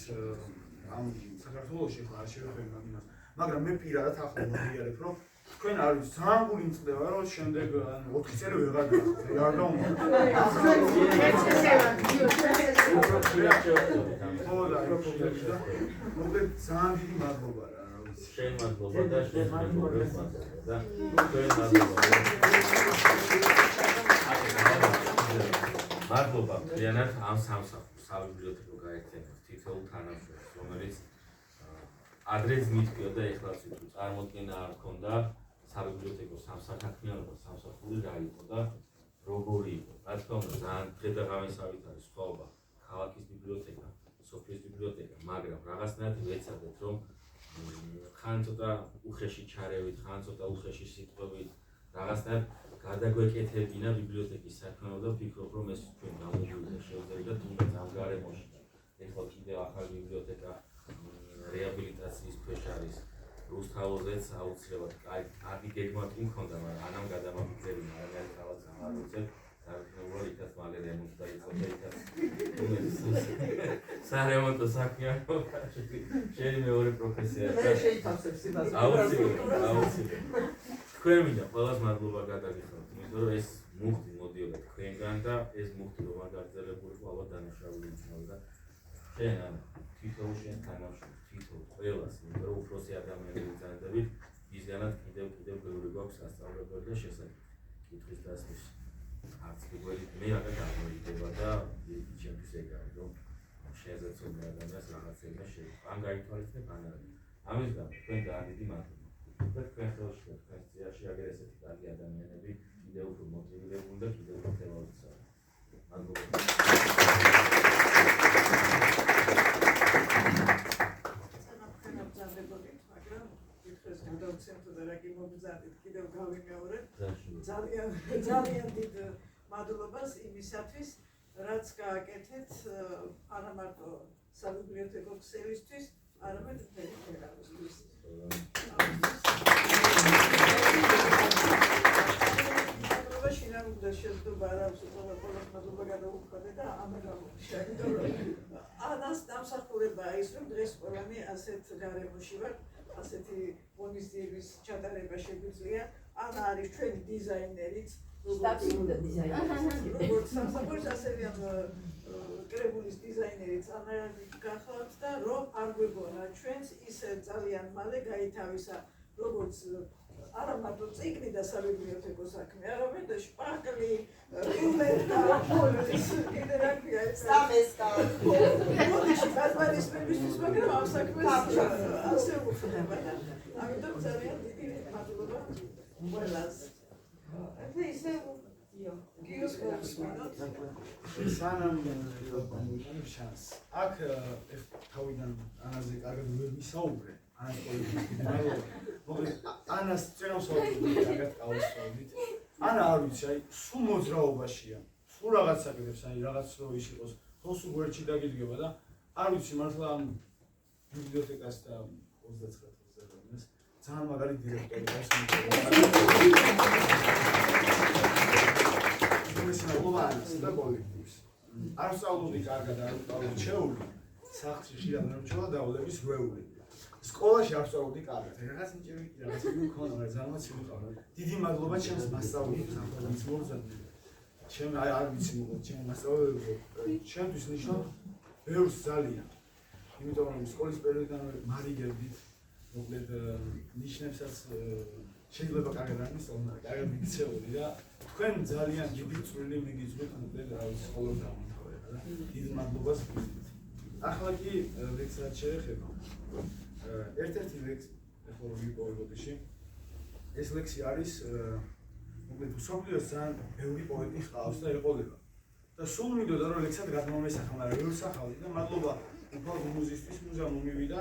Speaker 1: ამ საქართველოში ხარ შევეხები მაგას მაგრამ მე პირადად ახლა მოგიარებ რომ თქვენ არ ვიცით ძალიან გული წყდება რომ შემდეგ ანუ 4 წელი ვეღარ ნახავ არ დავუმატე მოკლედ ძალიან დიდი მადლობა რა ვიცი
Speaker 7: შენ მადლობა და შენ მეგობრებს მადლობა და თქვენ მადლობა მადლობა მთლიანად ამ სამსახურს საბიბლიოთეკო გაერთიანებას თითოეულ თანამშრომლს რომელიც ადრეც მithქვია და ეხლაც ვიტყვი წარმოდგენა არ ჰქონდა საბიბლიოთეკო სამსახურიანობა სამსახური რა იყო და როგორი იყო რა თქმა უნდა ძალიან დღე-დღევისავით არის სხვაობა ქალაქის ბიბლიოთეკა სოფლის ბიბლიოთეკა მაგრამ რაღაცნაირად ვეცადეთ რომ ხან ცოტა უხეში ჩარევით ხან ცოტა უხეში სიტყვებით რაღაცნაირად გადაგვეკეთებინა ბიბლიოთეკის საქმეობა და ვფიქრობ რომ ეს ჩვენ გამოგვივიდა შეუძლია თუნდაც ამ გარემოში ეხლა კიდევ ახალი ბიბლიოთეკა რეაბილიტაციის ქვეშ არის რუსთაველზეც აუცილებლად კარგი გეგმა კი მქონდა მაგრამ ანამ გადამამგზევინა არანაირ თავად არ ვიცი საერთოდ იქაც მალე რემონტი დაიწყო და იქაც სარემონტო საქმე არ შენი მეორე პროფესია
Speaker 2: მე შეითავსებს იმას
Speaker 7: აუცილებლად თქვენ მინდა ყველას მადლობა გადაგიხადოთ იმიტომ რომ ეს მუხტი მოდიოდა თქვენგან და ეს მუხტი რომ არ გაგრძელებულიყო ალბათ დანაშაული იქნებოდა შენ ან თითოეულ შენ თანამშრომლს თითოეულ ყველას იმიტომ რომ უფროსი ადამიანები ვიწანდებით ისგანაც კიდევ ბევრი გვაქვს სასწავლებელი და შესაძლებელი კითხვის დასმის არც პირველი მე რა გამოიდება და ჩემთვის ეგ არის რომ შეზეცოდნენ ადამიანს რაღაცეებმა შეიქმნა ან გაითვალისწინებ ან არა ამის გამო თქვენ დიდი მადლობა და თქვენ ხელში და თქვენ წიაში აგერ ესეთი კარგი ადამიანები კიდევ უფრო მოტივირებული და კიდევ უფრო თემავიცავენ მადლობა
Speaker 4: კიდევ გავიმეორებ ძალიან დიდ მადლობას იმისათვის რაც გააკეთეთ არა მარტო საბიბლიოთეკო ქსელისთვის არამედ მთელი ფედერალისთვის მადლობა შინაგანდა შეძლება არ აქვს ყველას მადლობა გადაუხადე და ამან გამოვშა იმიტომ რომ ანას დამსახურებაა ის რომ დღეს ყველანი ასეთ გარემოში ვარ ასეთი ღონისძიების ჩატარება შეგვიძლია. ანა არის ჩვენი დიზაინერიც, როგორც სამსახურის ასევე ამ კრებულის დიზაინერიც ამერიკ გახლავთ და რომ არ გვეგონა ჩვენს ისე ძალიან მალე გაითავისა როგორც არა მარტო წიგნი და საბიბლიოთეკო საქმე, არამედ და შპარკლი, კულერტა, პოლის, კიდე რა ქვია ეს.
Speaker 2: სამესკა.
Speaker 4: მოდიში ბაზარისმებისთვის მაგრამ ამ საქმეს ასე უხდება და ამიტომ ძალიან დიდი მადლობა ყველას. და ისე გიოს გასვენოთ.
Speaker 1: სანამ მოვიგონებ შანსს. აქ თავიდან ანაზე კარგად ვერ ვისაუბრე. ანას პოლიტიკით მალო. მოკლედ ანას წინასწარი კარგად გავუსწავლით. ანა არ ვიცი, აი სულ მოძრაობაშია. სულ რაღაც საკეთებს, აი რაღაც რო ის იყოს, ხო სულ გვერდში დაგიდგება და არ ვიცი მართლა ამ ბიბლიოთეკას და 39-ს ძალიან მაგარი დირექტორი აქვს. მოგესალმებით და კოლექტივს. არ სწავლობდი კარგად, არ ვსწავლობდი შეეული, სახლში ხშირად მერჩევა დაულების გვეული. სკოლაში არ სწავლობდი კარგად. რაღაც ინტერვიუ კი რაღაც მქონდა, მაგრამ ძალიან სიმყავრე. დიდი მადლობა ჩემს მასწავლებლებს, ამხანაც მოგზადე. ჩემ არ ვიცი მოკლედ ჩემ მასწავლებლებს, ჩემთვის ნიშნავს ბევრს ძალიან. იმიტომ რომ სკოლის პერიოდიდან მარიგებდით, მოკლედ ნიშნებსაც შეიძლება კარგად არ მისწავლო, მაგრამ კარგად მიქცეული და თქვენ ძალიან დიდი წვლილი მიგიწვით მოკლედ რა ვიცი სკოლას დამთავრება და დიდი მადლობას გითხრით. ახლა კი ლექციად შეეხება. ერთ-ერთი ლექსი ახლა ვიპოვებოდში. ეს ლექსი არის მოკლედ მსოფლიოს ძალიან ბევრი პოეტი ჰყავს და ეყოლება. და სულ მინდოდა რომ ლექსად გადმომესახა, მაგრამ ვერ სახავდი და მადლობა უფრო მუზისთვის მუზა მომივიდა.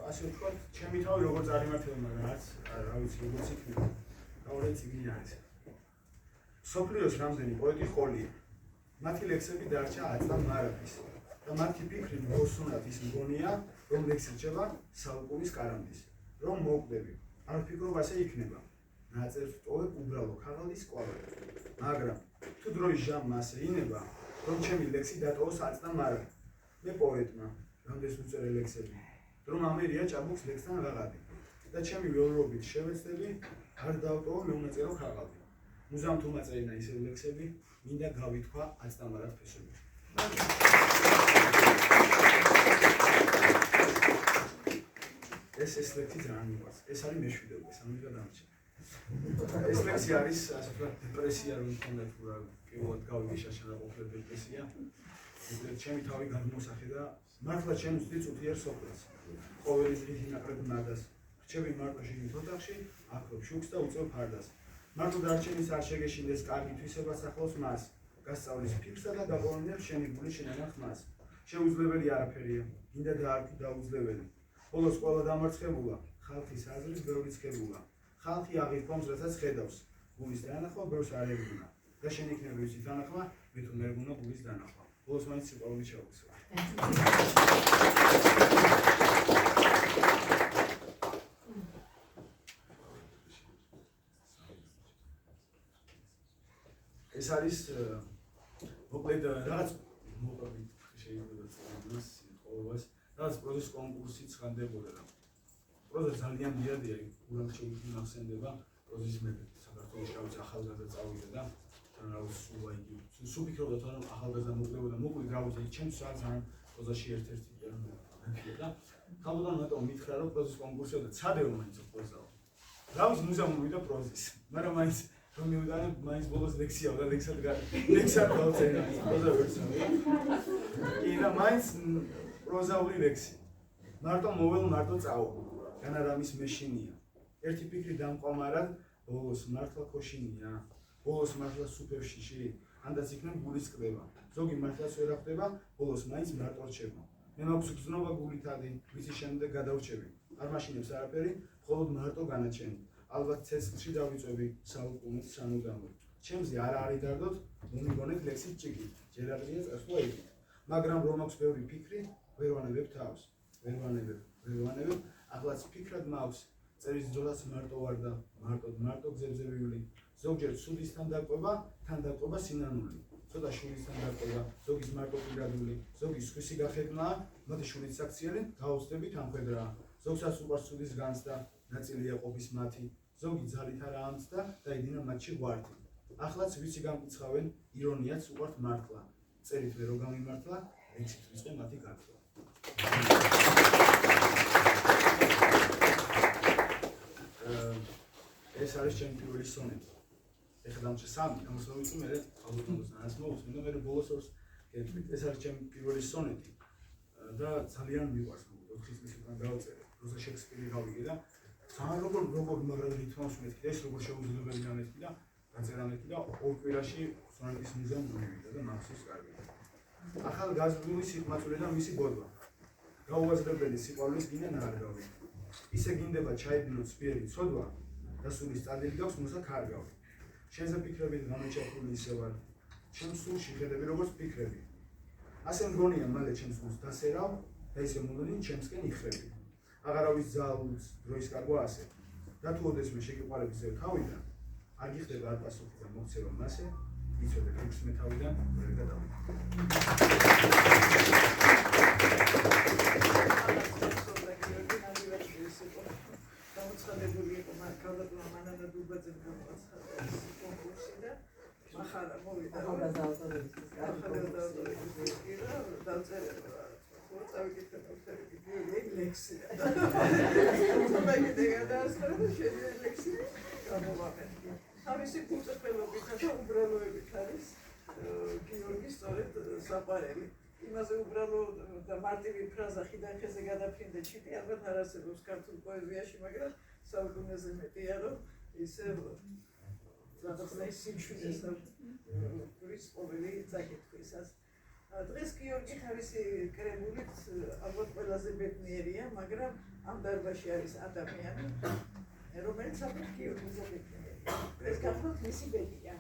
Speaker 1: ასე ვთქვათ, ჩემი თავი როგორ წარიმართება, მაგრამ რა ვიცი როგორ იქნება. გაურე წიგნი არის. მსოფლიოს რამდენი პოეტი ყოლია. მათი ლექსები დარჩა აწამ მარაფის. და მათი ფიქრი მოსუნათ ის მგონია, რომ ლექსი რჩება საუკუნის კარამდის. რომ მოვკვდები, ამ ფიქრობასე იქნება. ნაწერს ვტოვებ უბრალო ქაღალდის კვალი. მაგრამ თუ დროის ჟამმა ასე ინება, რომ ჩემი ლექსი დატოვოს აწამ მარაფი. მე პოეტმა, რამდენს უწერე ლექსები. რომ ამერია ჭაბუქს ლექსთან ვაღადი. და ჩემი ველრობით შევეცდები, არ დავტოვო მეუნაწერო ქაღალდი. მუზამ თუ მაწერინა ისევ ლექსები, მინდა გავითქვა აწამ მარაფ ფესვები. ეს ლექსი ძალიან მიყვარს. ეს არის მეშვიდეობა, ეს ამიტომ დამჭი. ეს ლექსი არის ასე ვთქვათ დეპრესია რომ მქონდა თუ რა კიბოთ გავიგე შაშანა ყოფილი დეპრესია. ჩემი თავი გადმოსახე და მართლა ჩემს წუთიერ სოფლს. ყოველი დღე ნაკრები მაგას. რჩები მარტო შიგნით ოთახში, ახლობ შუქს და უწევ ფარდას. მარტო დარჩენის არ შეგეშინდეს კარგი თვისებას ახლავს მას. გასწავლის ფიქრსა და დაგონებს შენი გული შენანა ხმას. შეუძლებელი არაფერია, მინდა დაარქვი დაუძლებელი. ბოლოს ყველა დამარცხებულა, ხალხის აზრის ბევრი ცხებულა. ხალხი აღიქვამს, რასაც ხედავს. გულის დანახვა ბევრს არ ეგუნა. და შენ იქნები ვიცი დანახვა, მე თუ ვერ გუნა გულის დანახვა. ბოლოს მაინც სიყვარული ჩაუცვა. ეს არის მოკლედ რაღაც მოყვებით შეიძლება წამოს ყოველას რაც პროზის კონკურსიც ხანდებოდა და პროზა ძალიან დიდია უბრალოდ შეიძლება ნახსენდება პროზის მეფე საქართველოს შავი ახალგაზრდა წავიდა და რა სულ აიგი სულ ფიქრობდა რომ ახალგაზრდა მოკლებოდა მოკლედ რა ვიცი ჩემს ძალიან პროზაში ერთ-ერთი მეფე და ხალხთან მარტო მითხრა რომ პროზის კონკურსია და ცადეო მაინც პროზაო რა ვიცი მუზა მომიდა პროზის მაგრამ მაინც რომ მივიდანე მაინც ბოლოს ლექსია და ლექსად გავწერე პროზა ვერსია კი და მაინც პროზაული ლექსი მარტო მოվել მარტო წაო განარამის მეშინია ერთი ფიქრი დამყომარად ბოლოს მართლა ქოშინია ბოლოს მართლა სუპერშიში ანდაც იქნებ გულის კდება ზოგი მართლაც ვერ ახდება ბოლოს მაინც მარტო რჩება მე მაქვს გზნობა გულითადი ვიცი შემდეგ გადავრჩები არ მაშინებს არაფერი მხოლოდ მარტო განაჩენი ალბათ ცეცხლში დავიწვევი საუკუნეს სანუდამოდ ჩემზე არ არის დარდოთ მომიგონეთ ლექსით ჭიქით ჯერ აღია წასვლა იქით მაგრამ რომ აქვს ბევრი ფიქრი ვერ ვანებებ თავს ვერ ვანებებ ახლაც ფიქრად მაქვს წერის ძოლას მარტო ვარ და მარტო გზებზე ვივლი ზოგჯერ სუდისთან დაკვება თან დაკვება სინანული ცოტა შვილისთან დაკვება ზოგის მარტო პირადული ზოგის სხვისი გახედნაა მათი შვილიც საქციელი გაუძდებით ამხედრა ზოგსაც უყვარს სუდის განცდა ნაწილია ყოფის მათი ზოგი ძალით არა ამცდა და იდინა მათში გვართი Ახლაც ვიცი გამკითხავენ ირონიაც უყვართ მართლა. წერით მე რო გამიმართლა, ეცით ვიწყე მათი გაქრა. ეს არის ჩემი პირველი სონეტი. ეხლა დამჭე 3, ამას მოვიწი მე ალბომს ანას მოვუწმინდა მე ბოლოს ორს გეტყვით. ეს არის ჩემი პირველი სონეტი და ძალიან მიყვარს. 4 წლის უკან დავწერე. როცა შექსპირი გავიგე და ძალიან როგორ მაგრამ რითმოს მეთქი ეს როგორ შეუძლებელი გამეთქი და დაწერა მეთქი და ორ კვირაში სონეტის მუზეუმ მივიდა და მახსოვს კარგი. ახალ გაზრდილი სიტყვასული და მისი ბოდვა. გაუაზრებელი სიყვარულის გინდა ნარგავი. ისე გინდება ჩაიდინო ცფიერი ცოდვა და სულის წადილი გაქვს მოსა ქარგავი. შენზე ფიქრებით გამოჩაფული ისე ვარ. ჩემს სულში ხედები როგორც ფიქრები. ასე მგონია მალე ჩემს გულს დასერავ და ისე მოდინ ჩემსკენ იხრები. აღარავის ძალუც დროის კარგვა ასე. და თუ ოდესმე შეგიყვარების ზე თავიდან არ გიხდება არ პასუხი და მოქცევა მასე იცოდე ქექს მე თავიდან ვერ გადავიდე.
Speaker 4: გამოცხადებული იყო მართალმა მანანა დუბაძემ გამოცხადა კონკურსი და ახლა მოვიდა დავწერე ხო წავიკითხე ლექსია ლექსია გამოვაყენე თავისი კურსელობით და უბრალოებით არის გიორგი სწორედ საყვარელი იმაზე უბრალო და მარტივი ფრაზა ხიდან ხეზე გადაფრინდე ჩიტი ალბათ არ არსებობს ქართულ პოეზიაში მაგრამ საუკუნეზე მეტია რომ ისე რაღაცა სიმშვიდეს ტურის ყოველი წაკითხვისას დღეს გიორგი თავისი კრებულით ალბათ ყველაზე ბედნიერია მაგრამ ამ დარბაზში არის ადამიანი რომელიც ალბათ გიორგიზე ბედნიერია ეს გახლავთ მისი ბედია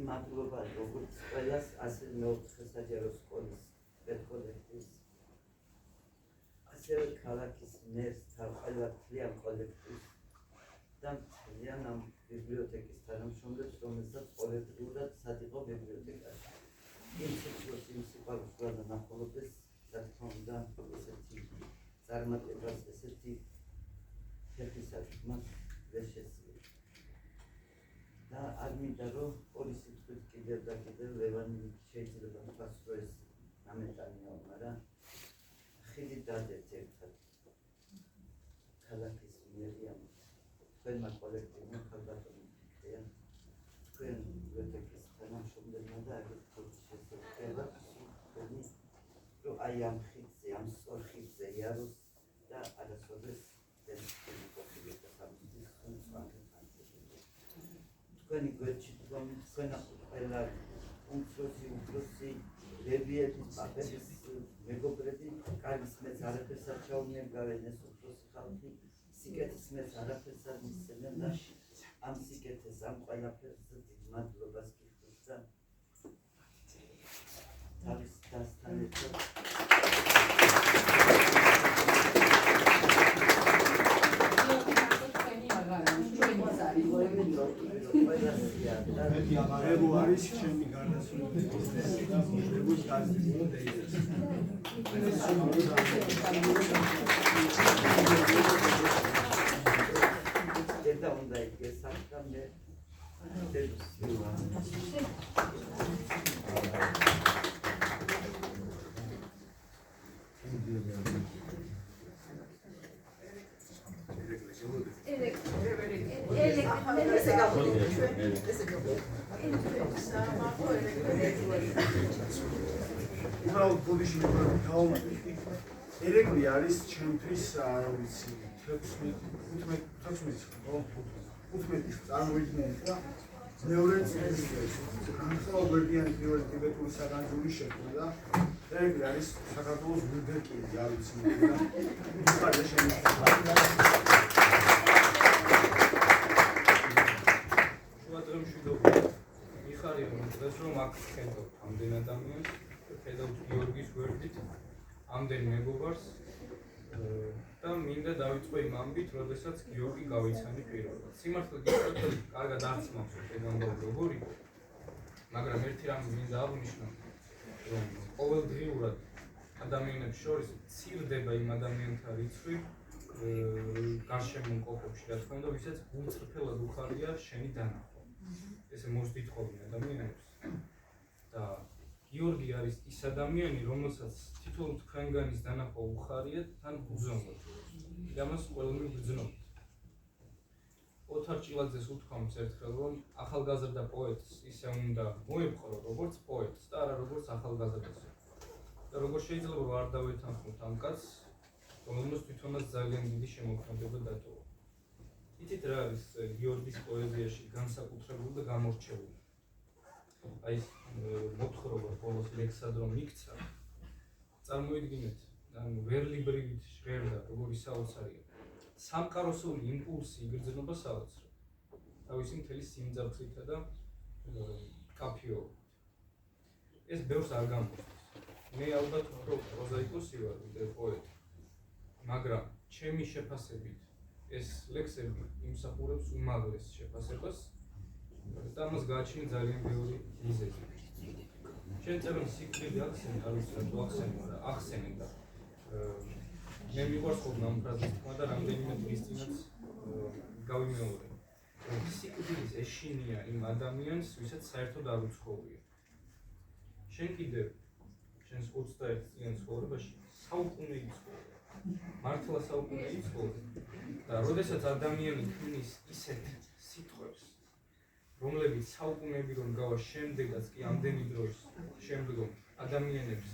Speaker 8: მადლობა როგორც ყველას ასე მეოთხე საჯარო სკოლის პედაგოგების ასევე ქალაქის მერს ყველა მთლიან კოლექტივს და მთლიან ამ ბიბლიოთეკის თანამშრომლებს რომელსაც კოლექტიურად სადიღო ბიბლიოთეკაში იმ სიტყვას იმ სიყვარულს და ნახულობდეს რა თქმა უნდა ესეთი წარმატებას ესეთი ფეხისათვის მას ვერ შეძლებს და არ მინდა რომ ორი სიტყვით კიდევ და კიდევ ლევანი შეიძლება თქვას რომ ეს ნამეტანია მაგრამ ხილი დადეთ ერთად ქალაქის მერიამ თქვენმა კოლექტივმა ხალხატონი ფიქრია თქვენ ბიბლიოთეკის თანამშრომლებმა და აგეთ შესაძლოა თქვენი რომ აი ამ ხიდზე ამ სწორ ხიდზე იაროს და არასოდეს თქვენი გვერდში თქვენ ყველა უმცროსი რებიეთის პაპების მეგობრები კარგის მეც არაფერს არ ჩაუნებგავენ ეს უფროსი ხალხი სიკეთის მეც არაფერს არ მისცემენ და ამ სიკეთეს ამ ყველაფერზე დიდ მადლობას გიხდით და თავის დასთან ერთად
Speaker 1: ეგ არის ჩემი გარდაცვლილი ბიზნესი და მიღების გაზრდილი დეიზეს.
Speaker 8: და უნდა იქეს საქმე
Speaker 1: უბრალოდ ბოდიში გავუმატე. ერეკლი არის ჩემთვის, არ ვიცი, 15 წარმოიდგინეთ რა მეორე წელი საუბარიანი პირველი ტიბეტური საგანძური შექმნა და ეგ არის საქართველოს ვუნდერკინდი არ ვიცი და მიხარია
Speaker 9: მიხარია რომ დღეს რომ აქ ხედავ ამდენ ადამიანს ხედავ გიორგის გვერდით ამდენ მეგობარს და მინდა დავიწყო იმ ამბით, როდესაც გიორგი გავიცანი პირველად. სიმართლე გითხრათ, კარგად არც მაქვს შეგამბავ როგორი, მაგრამ ერთი რამ მინდა აღვნიშნო, რომ ყოველდღიურად ადამიანებს შორის მცირდება იმ ადამიანთა რიცხვი გარშემო მყოფებში, რა თქმა უნდა, ვისაც გულწრფელად უხარია შენი დანახვა. ესე მოსდით ხოლმე ადამიანებს და გიორგი არის ის ადამიანი, რომელსაც თითოეულ თქვენგანის დანახვა უხარიათ, თან გძნობთ. ამას ყველანი გძნობთ. ოთარ ჭილაძეს უთქვამს ერთხელ, რომ ახალგაზრდა პოეტს ისე უნდა მოეპყრო, როგორც პოეტს და არა როგორც ახალგაზრდას. და როგორ შეიძლება რომ არ დავეთანხმოთ ამ კაცს, რომელმაც თვითონაც ძალიან დიდი შემოქმედება დატოვა. იცით რა არის გიორგის პოეზიაში განსაკუთრებული და გამორჩეული? აი ეს მოთხრობა ბოლოს ლექსადრომ იქცა. წარმოიდგინეთ, ვერლიბრივით ჟღერდა, როგორი საოცარია. სამყაროსული იმპულსი იგრძნობა საოცრად. თავისი მთელი სიმძაფრითა და კაფიობით. ეს ბევრს არ გამოსდის. მე ალბათ უფრო პროზაიკოსი ვარ, ვიდრე პოეტი. მაგრამ ჩემი შეფასებით ეს ლექსები იმსახურებს უმაღლეს შეფასებას და ამას გააჩნია ძალიან ბევრი მიზეზი. შენ წერილ სიკვდილი ახსენე, არ ვიცი რა ახსენე, მაგრამ ახსენე და მე მიყვარს ხოლმე ამ ფრაზას თქვა და რამდენიმე დღის წინაც გავიმეორე. სიკვდილის ეშინია იმ ადამიანს, ვისაც საერთოდ არ უცხოვრია. შენ კიდევ შენს 21 წლიან ცხოვრებაში საუკუნე იცხოვრე. მართლა საუკუნე იცხოვრე. და როდესაც ადამიანი ქმნის ისეთ სიტყვებს, რომლებიც საუკუნეები რომ გავა შემდეგაც კი ამდენი დროის შემდგომ ადამიანებს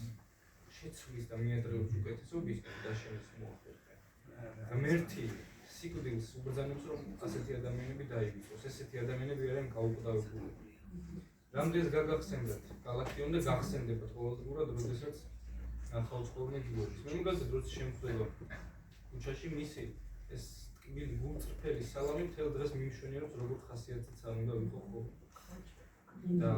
Speaker 9: შეცვლის და მიადრეოს უკეთესობისკენ და შენს მოახერხებს. ღმერთი სიკვდილს უბრძანებს, რომ ასეთი ადამიანები დაივიწყოს, ესეთი ადამიანები არიან გაუკვდავებული. რამდენს გაგახსენდათ გალაქტიონ და გახსენდებათ ყოველდღურად, როდესაც ახალწლოვანი გიორგის. მე მგონია დროის შემთხვევა ქუჩაში მისი ეს ტკბილი გულწრფელი სალამი მთელ დღეს მიმშვენიერებს, როგორ ხასიათიც არ უნდა ვიყო ხოლმე. და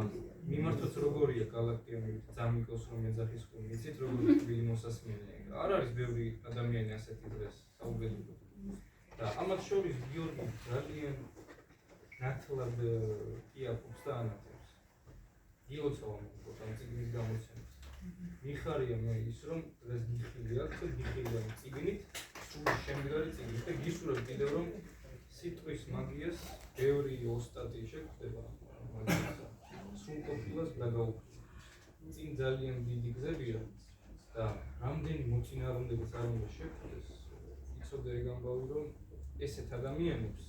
Speaker 9: მიმართვაც როგორია გალაქტიონებით ძამიკოს რომ ეძახის ხოლმე, იცით როგორი ტკბილი მოსასმენია. არ არის ბევრი ადამიანი ასეთი დღეს საუბედუროდ. და ამათ შორის გიორგი ძალიან ნათლად იაფობს და ანათებს. გილოცავ ამ წიგნის გამოცემას. მიხარია მე ის რომ დღეს გიხილი აქვს და გიხილია წიგნით, სულ შემდგარი წიგნით და გისურვებ კიდევ რომ სიტყვის მაგიას ბევრი ოსტატი შეგვდება მაგიასა. სრულყოფილას დაგაუქმდა. წინ ძალიან დიდი გზებია და რამდენი მოწინააღმდეგეც არ უნდა შეხვდეს, იცოდე ეგ ამბავი რომ ესეთ ადამიანებს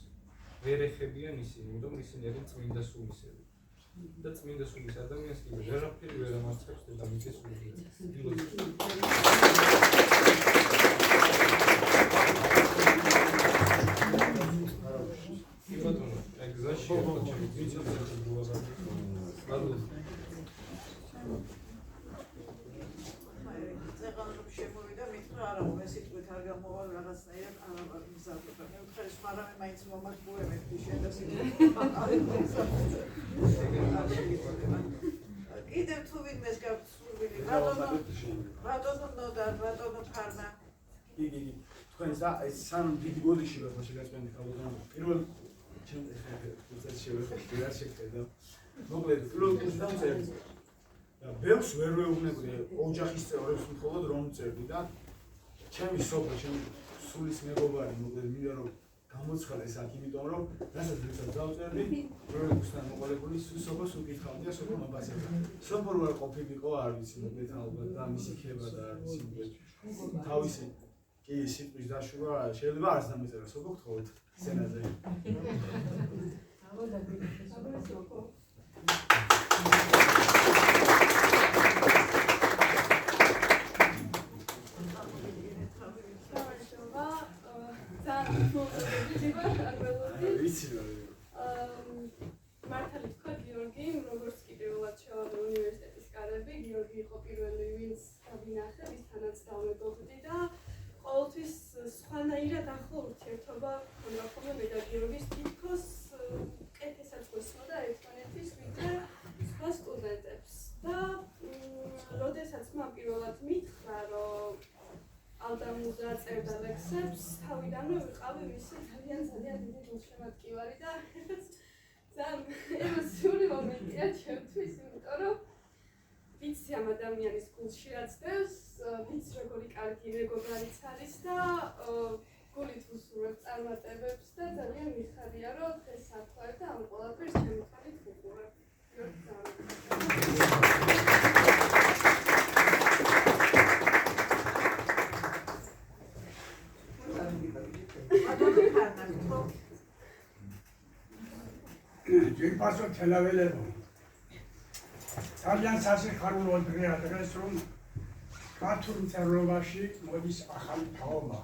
Speaker 9: ვერ ეხებიან ისინი, იმიტომ რომ ისინი არიან წმინდა სულისები. და წმინდა სულის ადამიანს კიდევ ვერაფერი ვერ ამარცხებს დედამიწის სულზე. იბატონო, ეგ გზაში ერთხელ ჩემი
Speaker 4: შემოვიდა, მითხრა არა, მე სიტყვით არ გამოვალ რაღაცნაირად არ მზადდება. მე ვთქვი, მაგრამ მაინც მომაკვირვებდი შენ და სიტყვით. კიდევ თუ ვინმეს გაქვს სურვილი, ბატონო ნოდარ, ბატონო ფარნა.
Speaker 1: იგი თქვენს და ეს სანამ დიდი გოდიში ვარ შეგაწმენდი ხალხო. პირველ ჩემ ეს შევეხე და მოკლედ პირველ კურსში დამწერდი. და ბევრს ვერ ვეუბნებოდი ოჯახის წევრებს მხოლოდ რომ წერდი და ჩემი სოფლი, ჩემი სულის მეგობარი მოკლედ მინდა რომ გამოცხადდეს აქ, იმიტომ რომ რასაც ვისაც დავწერდი, პირველ კურსთან მოყოლებული სოფოს უკითხავდი და სოფო მაბასებდა. სოფო რო არ ყოფილიყო, არ ვიცი მოკლედ ალბათ და მისი ქება და არ ვიცი მოკლედ თავისი კი სიტყვის დაშუვა შეიძლება არც დამეწერა სოფო გთხოვთ სცენაზე.
Speaker 10: ძალიან როდესაც მან პირველად მითხრა, რომ ალდამუზა წერდა ლექსებს, თავიდანვე ვიყავი მისი ძალიან დიდი გულშემატკივარი და ძალიან ემოციური მომენტია ჩემთვის, იმიტომ რომ ვიცი ამ ადამიანის გულში რაც დევს, ვიცი როგორი კარგი მეგობარიც არის და გულით ვუსურვებ წარმატებებს და ძალიან მიხარია, რომ დღეს აქ ვარ და ამ ყველაფერს ჩემი თვალით ვუყურებ.
Speaker 11: ჯერ თელაველებო ძალიან სასიხარულო დღეა დღეს, რომ ქართულ მწერლობაში მოდის ახალი თაობა.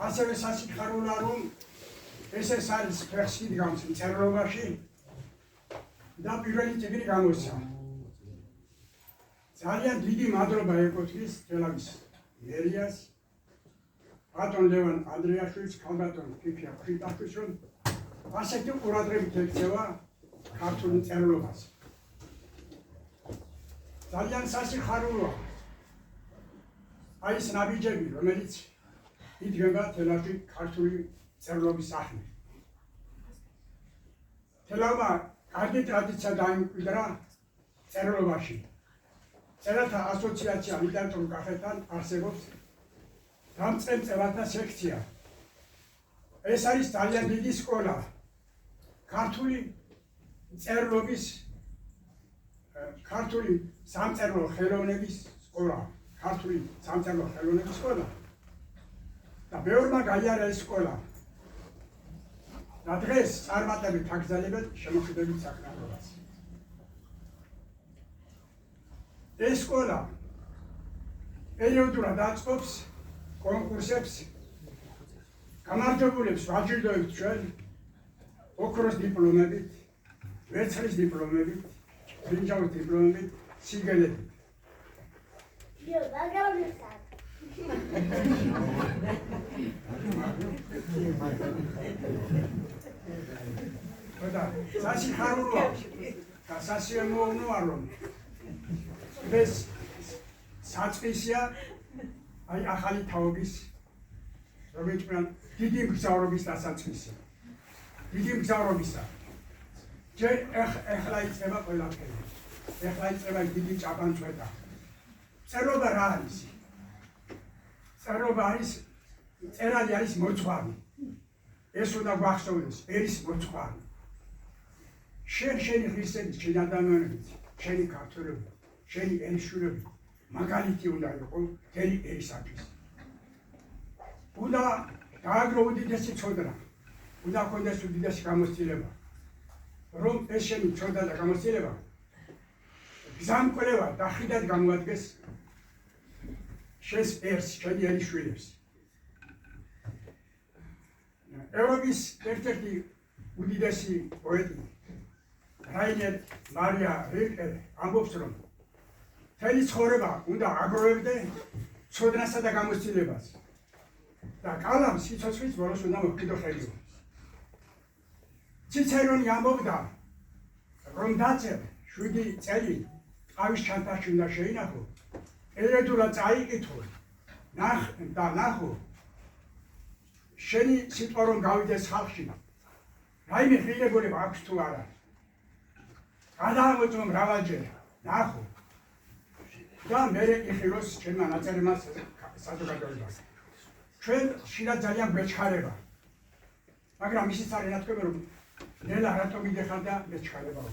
Speaker 11: ასევე სასიხარულოა, რომ ეს არის ფეხში დგამს მწერლობაში და პირველი წიგნი გამოსცა. ძალიან დიდი მადლობა ეკუთვნის თელავის მერიას, ბატონ ლევან ანდრიაშვილს, ქალბატონ ფიფია ფრიტაშვილს, რომ ასეთი ყურადღებით ექცევა ქართულ მწერლობას. ძალიან სასიხარულოა აი ეს ნაბიჯები, რომელიც იდგება თელავში ქართული მწერლობის სახით. თელავმა კარგი ტრადიცია დაიმკვიდრა მწერლობაში. მწერალთა ასოციაცია ლიტერატურულ კახეთთან არსებობს დამწყებელთა სექცია. ეს არის ძალიან დიდი სკოლა ქართული მწერლობის, ქართული სამწერლო ხელოვნების სკოლა, ქართული სამწერლო ხელოვნების სკოლა და ბევრმა გაიარა ეს სკოლა და დღეს წარმატებით აგრძელებენ შემოქმედებით საქმიანობას. ეს სკოლა პერიოდულად აწყობს კონკურსებს, გამარჯვებულებს ვაჯილდოებთ ჩვენ ოქროს დიპლომებით, ვერცხლის დიპლომებით, ბრინჯაოს დიპლომებით, სიგელებით. სასიხარულოა და სასიამოვნოა, რომ ეს საწყისია აი ახალი თაობის, რომელიც დიდი მგზავრობის დასაწყისია. დიდი მგზავრობისა. ჯერ ეხლა იწყება ყველაფერი. ეხლა იწყება დიდი ჭაბანწვეტა. მწერლობა რა არის? მწერლობა არის, მწერალი არის მოძღვარი. ეს უნდა გვახსოვდეს, ერის მოძღვარი. შენი ღირსებით, შენი ადამიანებით, შენი ქართველობით, შენი ერისშვილებით მაგალითი უნდა იყო მთელი ერისათვის. უნდა დააგრო უდიდესი ცოდნა. უნდა გქონდეს უდიდესი გამოცდილება, რომ ეს შენი ცოდნა და გამოცდილება გზამკვლევა და ხიდად გამოადგეს შენს ერს, შენი ერისშვილებს. ევროპის ერთ-ერთი უდიდესი პოეტი რაინერ მარია rilke ამბობს, რომ მთელი ცხოვრება უნდა აგროვებდე ცოდნასა და გამოცდილებას და კალამს სიცოცხლის ბოლოს უნდა მოჰყიდო ხელი. ციცერონი ამბობდა, რომ დაწერა 7 წელი ყავის ჩანთაში უნდა შეინახო, პერიოდულად წაიკითხო, ნახო, შენი სიტყვა რომ გავიდეს ხალხში, რაიმე ღირებულება აქვს თუ არა. გადაამოწმო მრავალჯერ, ნახო და მერე იხილოს ჩემმა ნაწერმა საზოგადოებას. ჩვენ ხშირად ძალიან გვეჩქარება, მაგრამ ისიც არის ნათქვამი, რომ ნელა რატომ იდეხარ და მეჩქარებაო.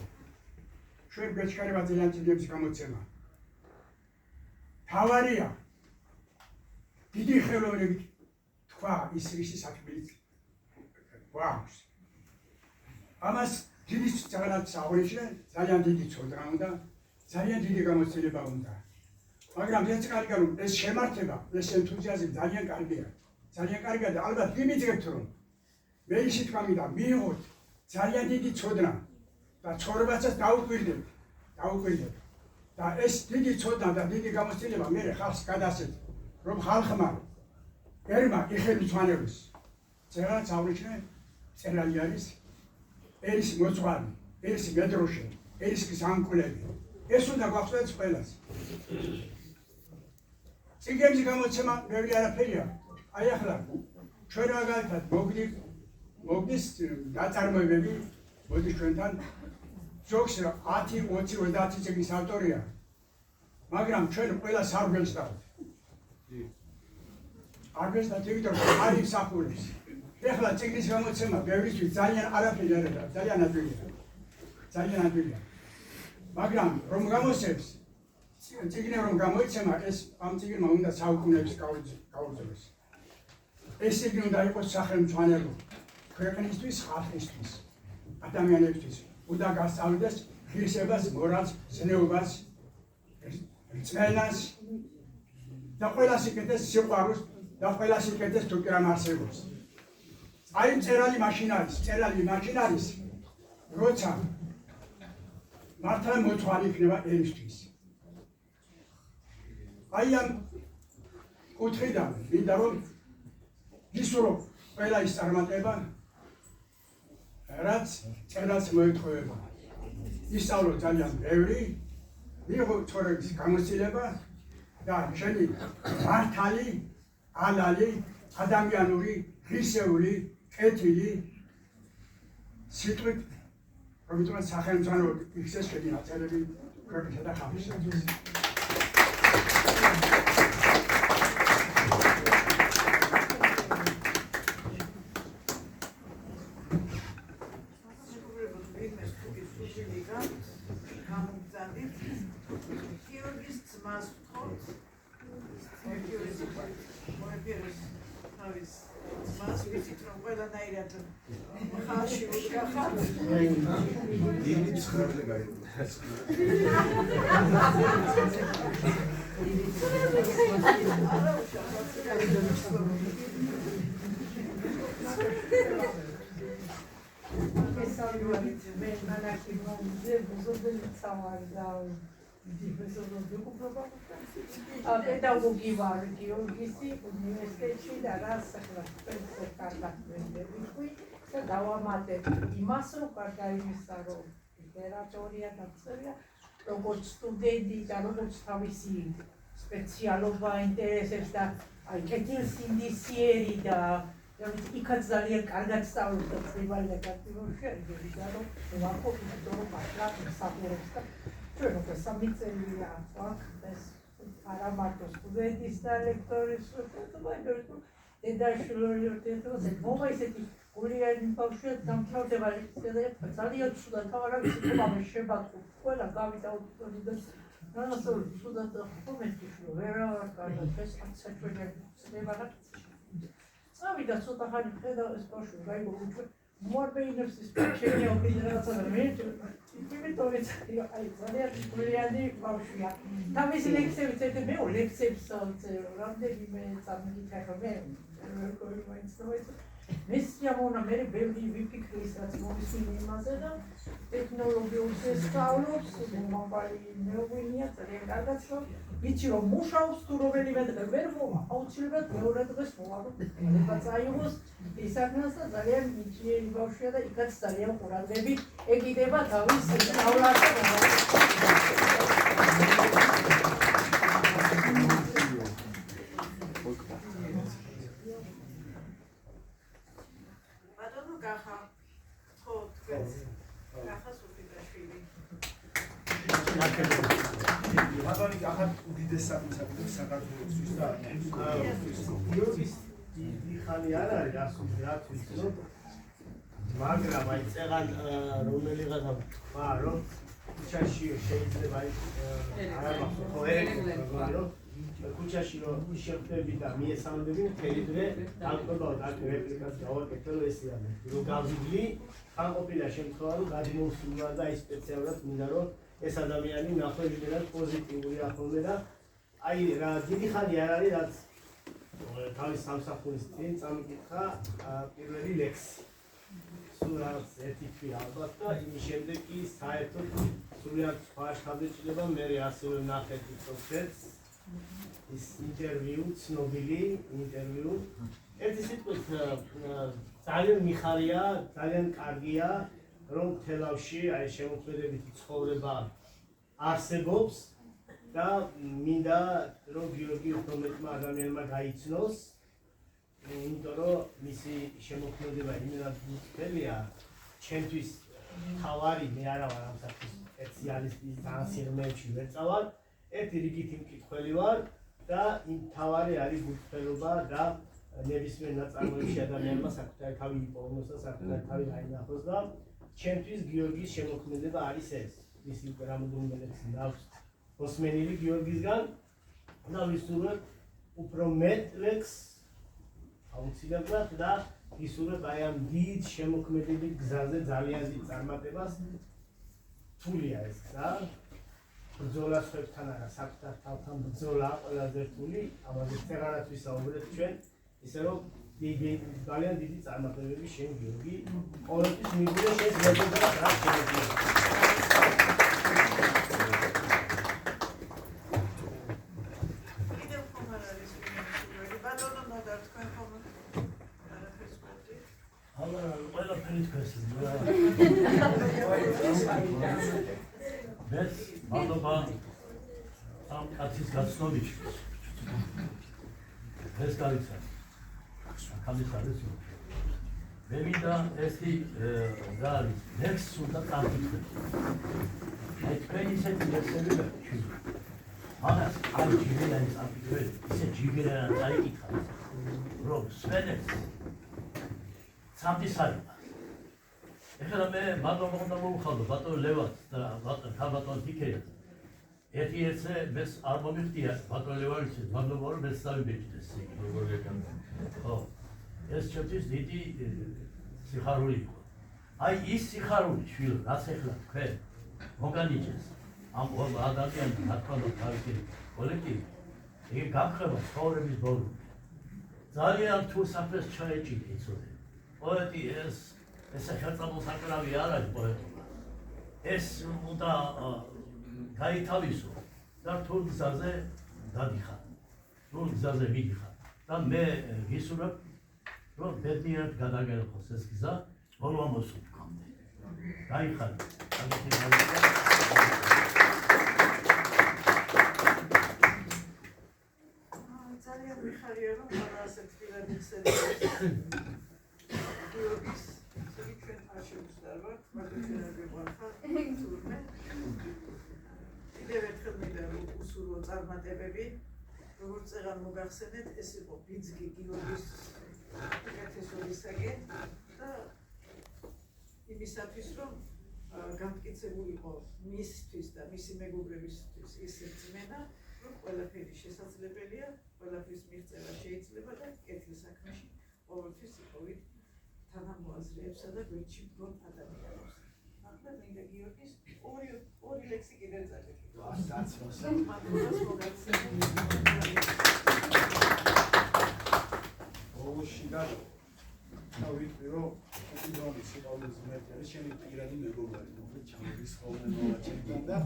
Speaker 11: ჩვენ გვეჩქარება ძალიან წიგნების გამოცემა. თავარია დიდი ხელოვნებით თქვა ის რისი საქმეც გვაქვს. ამას დიდი ძალაც აღნიშნე, ძალიან დიდი ცოდნა უნდა, ძალიან დიდი გამოცდილება უნდა. მაგრამ ეს კარგია, რომ ეს შემართება, ეს ენთუზიაზმი ძალიან კარგია. ძალიან კარგია და ალბათ გიმიძებთ, რომ მე ისე თქვამი და მიიღოთ ძალიან დიდი ცოდნა და ცხოვრებასაც დაუკვირდეთ. და ეს დიდი ცოდნა და დიდი გამოცდილება მე ხალხს გადასცეთ, რომ ხალხმა ერმა იხელმძღვანელოს. წერაც აღნიშნე, წერალი არის ერის მოძღვარი, ერის მედროშე, ერის გზამკვლევი. ეს უნდა გვახსოვდეს ყველას. წიგნებზე გამოცემა ბევრი არაფერია. აი ახლა ჩვენ მაგალითად მოგდის დაწარმოებები მოდის ჩვენთან ზოგს 10, 20, 30 წიგნის ავტორია. მაგრამ ჩვენ ყველა სარგველს დავთ. არგეს და თვითონ არ იმსახურებს. ეხლა წიგნის გამოცემა ბევრისთვის ძალიან არაფერი არ არის, ძალიან ადვილია. ძალიან ადვილია. მაგრამ რომ გამოსცემს წიგნი რომ გამოიცემა ეს ამ წიგნმა უნდა საუკუნეების გაუძლებს. ეს წიგნი უნდა იყოს სახელმძღვანელო ქვეყნისთვის, ხალხისთვის, ადამიანებისთვის. უნდა გასწავლდეს ღირსებას, მორალს, ზნეობას, რწმენას და ყველა სიკეთეს სიყვარულს და ყველა სიკეთეს თუ კი რამ არსებობს. აი მწერალი მაშინ არის, როცა მართლა მოწვალი იქნება ერისთვის. აი ამ კუთხიდან მინდა რომ ვისურვო ყველა ის წარმატება, რაც წერალს მოეთხოვება. ისწავლო ძალიან ბევრი, მიიღო ცხოვრების გამოცდილება და შენი მართალი, ალალი, ადამიანური, ღირსეული, კეთილი სიტყვით, რომელთაც სახელმძღვანელო იქცეს შენი ნაწერები ქვეყნისა და ხალხისთვის.
Speaker 4: გიორგის ძმას ვთხოვთ, მოეპიროს თავის ძმას, ვიცით რომ ყველანაირად ხალხში უდგახართ.
Speaker 1: დიდი ცხრილე გაიგო.
Speaker 4: მე მანაკი მომზე ბუზობელი წავარი და პედაგოგი ვარ გიორგისი უნივერსიტეტში და რას ახლა სპეციალ კარგად ვიყავი და დავამატებ იმას რომ კარგა იმისა რომ ლიტერატურა დაწერია როგორც სტუდენტი და როგორც თავისი სპეციალობა ინტერესებს და აი კეთილსინდისიერი და იქაც ძალიან კარგად სწავლობს და წრიბალია კარტინოში და რომ ვაკო იმიტომ რომ მართლა მსახურობს და ჩვენ უკვე 3 წელია ვაკეთეს არა მარტო სტუდენტის და ლექტორის დედაშვილობისას მომა ისეთი გულიანი ბავშვია დამთავრდება ლექცია ძალიან ცუდად თავარა ვიცი რომ შებატყო ყველა გავიდა აუდიტორიდან რანასწორ ცუდად ხომეთი ვერა კარგად ეს საჭიროა ცდება წავიდა ცოტა ხანი ხედავ ეს ბავშვი გაიგო უჩვე მოარბეინებს ის შეეო ფედერაცია მე იმიტომ აი ძალიან გულიანი ბავშვია და მისი ლექციებიც ერთ მე ლექციებს რამდენიმე წამით ახლა მე მესიამონა მე ბევრი ვიფიქრე ის რაც მომისმინე იმაზე და ტექნოლოგიებს ესწავლობს მომავალი მეუღლეა ძალიან კარგად რომ ვიცი რომ მუშაობს თუ რომელიმე დღე ვერ მოვა აუცილებლად მეორე დღეს მოვა რომ წაიღოს ისაკნას და ძალიან მიჭიერი ბავშვია და იქაც ძალიან ყურადღებით ეგიდება თავის სწავლას
Speaker 1: მაგალითად ახლა უდიდეს საქმისაკუთრების საქართველოსთვის და გიორგის დიდი ხანი არ არის რაც ვიცნობ მაგრამ აი წეღან რომელიღათა თქვა რომ ქუჩაში შეიძლება არა მახსოვს ხო ერექნება რომ ქუჩაში რომ შეხვდები და მიესალმები მთელი დღე დაკვებავთ აქ რეპლიკას გავაკეთო ესეა რომ გავივლი ხან ყოფილა შემთხვევა რომ გადმოვსულა და აი სპეციალურად მინდა რომ ეს ადამიანი ნახველიდან პოზიტიური ახონდა და აი რა დიდი ხანი არ არის რაც თავის სამსახურის წინ წამიკითხა პირველი ლექსი სულ რაღაც ერთი თვე ალბათ და იმის შემდეგ კი საერთოდ სულიად სხვა შთაბეჭდილება მე ასევე ნახეთ პროცესს ის ინტერვიუ ცნობილი ინტერვიუ ერთი სიტყვით ძალიან მიხარია ძალიან კარგია რომ თელავში აი შემოქმედებითი ცხოვრება
Speaker 12: არსებობს და მინდა რომ გიორგი უფრო ადამიანმა გაიცნოს, იმიტომ რომ მისი შემოქმედება იმენად მწველია, ჩემთვის თავარი მე არა ვარ ამ საკითხის სპეციალისტი, ძალიან სიღრმეებში ვერ წავალ, ერთი რიგითი მკითხველი ვარ და იმ თავარი არის გულწრფელობა და ნებისმიერ ნაწარმოებში ადამიანმა საკუთარი თავი იპოვნოს და საკუთარი თავი გაინახოს და ჩემთვის გიორგის შემოქმედება არის ეს. ის უკვე რამოდენიმე ლექსი აქვს მოსმენილი გიორგისგან და ვისურვებ უფრო მეტ ლექსს აუცილებლად და ვისურვებ აი ამ დიდ შემოქმედებით გზაზე ძალიან დიდ წარმატებას. რთულია ეს გზა, ბრძოლა სხვებთან არა, საკუთარ თავთან ბრძოლა ყველაზე რთული, ამაზე ფერანაც ვისაუბრეთ ჩვენ, ისე რომ ძალიან დიდი წარმატებები შენ გიორგი, ყოველთვის მიგულე შენ ზოგადად რა შეიძლება.
Speaker 13: Bez maloba am kacის გაცნობით. ეს გაიცა. ხალხის არის. მე მინდა ესეთი ზარი, ლექსს უნდა წამკითხე. აი თქვენ ისეთი ლექსები გაჩვენე. მაგას აი ჯიგერანის წამკითხე, ისე ჯიგერანა წაიკითხა. რომ სვენებს სამთისარი. ეხლა მე მადლობა უნდა მოვუხალდო ბატონ ლევანს და ბატონ თიქეას. ერთ-ერთზე მეს არ მომიხდია ბატონ ლევანის მადლობა რომ მეს დავიბეჭდეს.
Speaker 7: როგორ გეკანდა?
Speaker 13: ხო. ეს ჩემთვის დიდი სიხარული იყო. აი ის სიხარული შვილო, რაც ეხლა თქვენ მოგანიჭეს ამ ადამიანს ნათქვამად თავისი კოლექტივი, იგი გაგხება ცხოვრების ბოლომდე. ძალიან თუ საფრთხეს ჩაეჭიდა იცოდე. პოეტი ეს ხელწამულ საკრავი არ არის პოეტობა. ეს უნდა გაითავისო და რთულ გზაზე გადიხარ. რთულ გზაზე მიდიხარ. და მე გისურვებ რომ ბედნიერად გადაგერხოს ეს გზა ბოლო ამოსულამდე. გაიხარეთ.
Speaker 4: ძალიან მიხარია რომ ასე თბილად იხსენებს. გიორგის ჩვენ არჩევსდარ ვართ, მაგრამ გვიყვარხარ თურმე. კიდევ ერთხელ მინდა რომ უსურვო წარმატებები, როგორც წეგან მოგახსენეთ, ეს იყო ბიძგი გიორგის უკეთესობისაკენ და იმისათვის რომ გამტკიცებულიყო მისთვის და მისი მეგობრებისთვის ის რწმენა, რომ ყველაფერი შესაძლებელია, ყველაფრის მიღწევა შეიძლება და კეთილ საქმეში ყოველთვის იპოვით თანამოაზრეებსა და გვერდში მდგომ ადამიანებს. ახლა მინდა გიორგის ორი ლექსი კიდევ წაგეკითხო.
Speaker 1: გაცნობს.
Speaker 4: მადლობას მოგახსენეთ.
Speaker 1: ბოლოში და ვიტყვი რომ უკიდურეს სიყვარულის ღმერთი არის შენი პირადი მეგობარი, მოკლედ ჩამოდის ხოლმე მოვაჩენთან და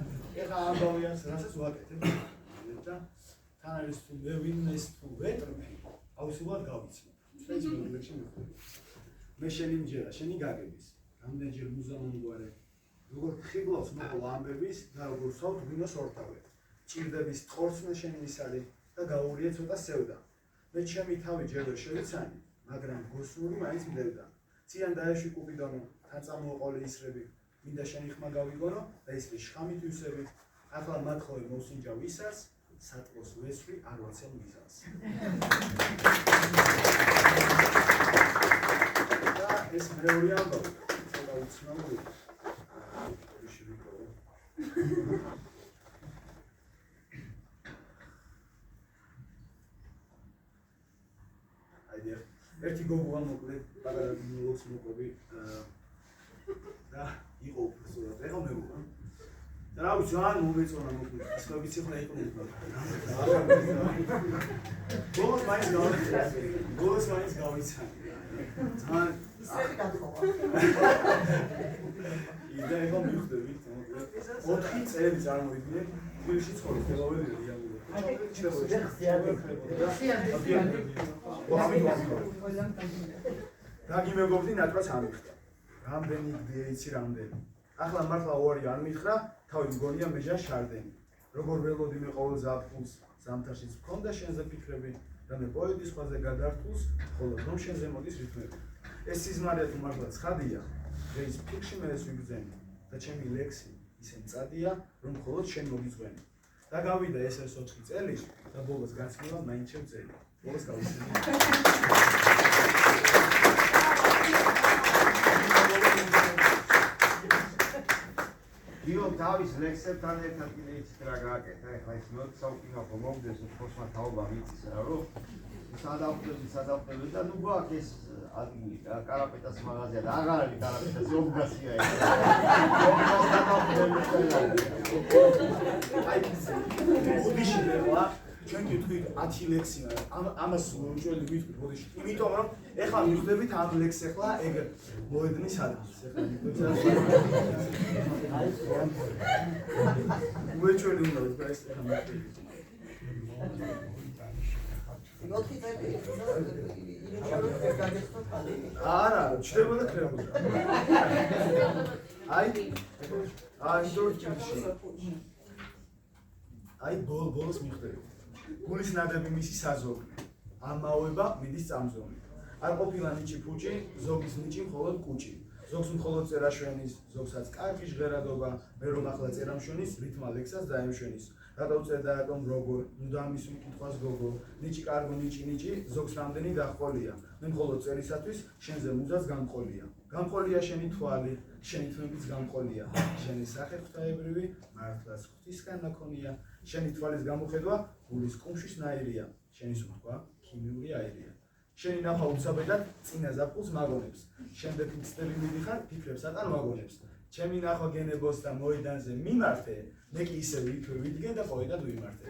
Speaker 1: ეხლა ამბავიანს რასაც ვაკეთებ და თან არის თუ მე ვინმეს თუ ვეტრფი, აუცილებლად გავიცნობ. შეიძლება ლექსი მივხვდი. მე შენი მჯერა, შენი გაგების, რამდენჯერ მუზამონგვარე, როგორ ხიბლავს მოყოლა ამბების და როგორ სავთ ვინოს ორთავეთ. ჭირდების ტყორცნა შენი ის არის და გაურიე ცოტა სევდა. მე ჩემი თავი ჯერ ვერ შევიცანი, მაგრამ გოსნური მაინც მდევდა. წიან დაეშვი კუპიდონო, თან წამოყოლე ისრები, მინდა შენი ხმა გავიგონო და ის შხამით ვისები. ახლა მათხოვე მოსინჯავ ისას, სატყოს ვესვრი არ ვაცემ მიზანს. და ეს მეორე ამბავი, ცოტა უცნაურია. ერთი გოგო ამოკლედ პაგარად მოლოს მოყვები და იყო უბრალოდ ეხა მეგობრა და რა ვიცი ძალიან მომეწონა მოკლედ ასე ვიცი ხოლმე იყო ბოლოს მაინც გავიცანი ძალიან
Speaker 2: ისეთი გათხოვა
Speaker 1: იდა ეხა მივხვდებით მოკლედ 4 წელი წარმოიდგინე თბილისში ცხოვრობ ხელოველი რეალურად რაგი მეგობდი ნატრას ამიხდა. რამდენი გდია იცი რამდენი. ახლა მართლა უარი არ მითხრა თავი მგონია მეჟა შარდენი. როგორ ველოდი მე ყოველ ზაფხულს ზამთარშიც მქონდა შენზე ფიქრები, და მე პოეტის ხაზზე გადართულს, ხოლო რომ შენზე მოდის რითმები. ეს სიზმარია თუ მართლა ცხადია, დღეს ფიქრში მე ეს ვიგრძენი და ჩემი ლექსი ისე მწადია, რომ მხოლოდ შენ მოგიძღვენი. და გავიდა ეს 4 წელი და ბოლოს გაცნობა მაინც შევწელი. ბოლოს გავისმენთ.
Speaker 3: გიო თავის ლექსებთან ერთად კიდე იცით რა გააკეთა, ეხლა ის მეოცაუკინოხო მომდეს უცხოსმა თაობა მიწის რა რომ სადავტები და ნუ გვაქვს ეს ადგილი კარაპეტას მაღაზია და აღარ არის კარაპეტას ობგასია ეს.
Speaker 1: ოდიში ვეღლა ჩვენ გითხვით 10 ლექსი ამას უჭველი გითხვით ოდიში. იმიტომ რომ ეხლა მიხვდებით ამ ლექსს ეხლა ეგ მოედნის ადგილს ეხლა უეჭველი უნდა ვთქვა ეს ეხლა მიხვდებით. არა, ჩდებოდა ქრებოდა. აი დორჩინში. აი ბოლოს მიხვდებით. გულის ნადები მისი საზოგი. ამაოება მიდის წამზომი. არ ყოფილა ნიჭი ფუჭი, ზოგის ნიჭი მხოლოდ კუჭი. ზოგს მხოლოდ წერაშვენის, ზოგსაც კარგი ჟღერადობა, მე რომ ახლა წერამშვენის, რითმა ლექსას დაემშვენის. რატო უწერ დაატომ როგორ, ნუ დამის მკითხვას გოგო, ნიჭი კარგო ნიჭი, ზოგს რამდენი გახყოლია. მე მხოლოდ წერისათვის შენზე მუზას გამყოლია. გამყოლია შენი თვალი, შენი თმებიც გამყოლია. შენი სახე ღვთაებრივი, მართლაც ღვთისგან ნაქონია. შენი თვალის გამოხედვა გულის კუმშვის ნაირია. შენი სუნთქვა ქიმიური აირია. შენი ნახვა უცაბედად წინა ზაფხულს მაგონებს. შემდეგ მცდები მიდიხარ, ფიქრებს ატან ვაგონებს. ჩემი ნახვა გენებოს და მოედანზე მიმართე, მე კი ისე ვიდგენ და ყოედად ვიმართე.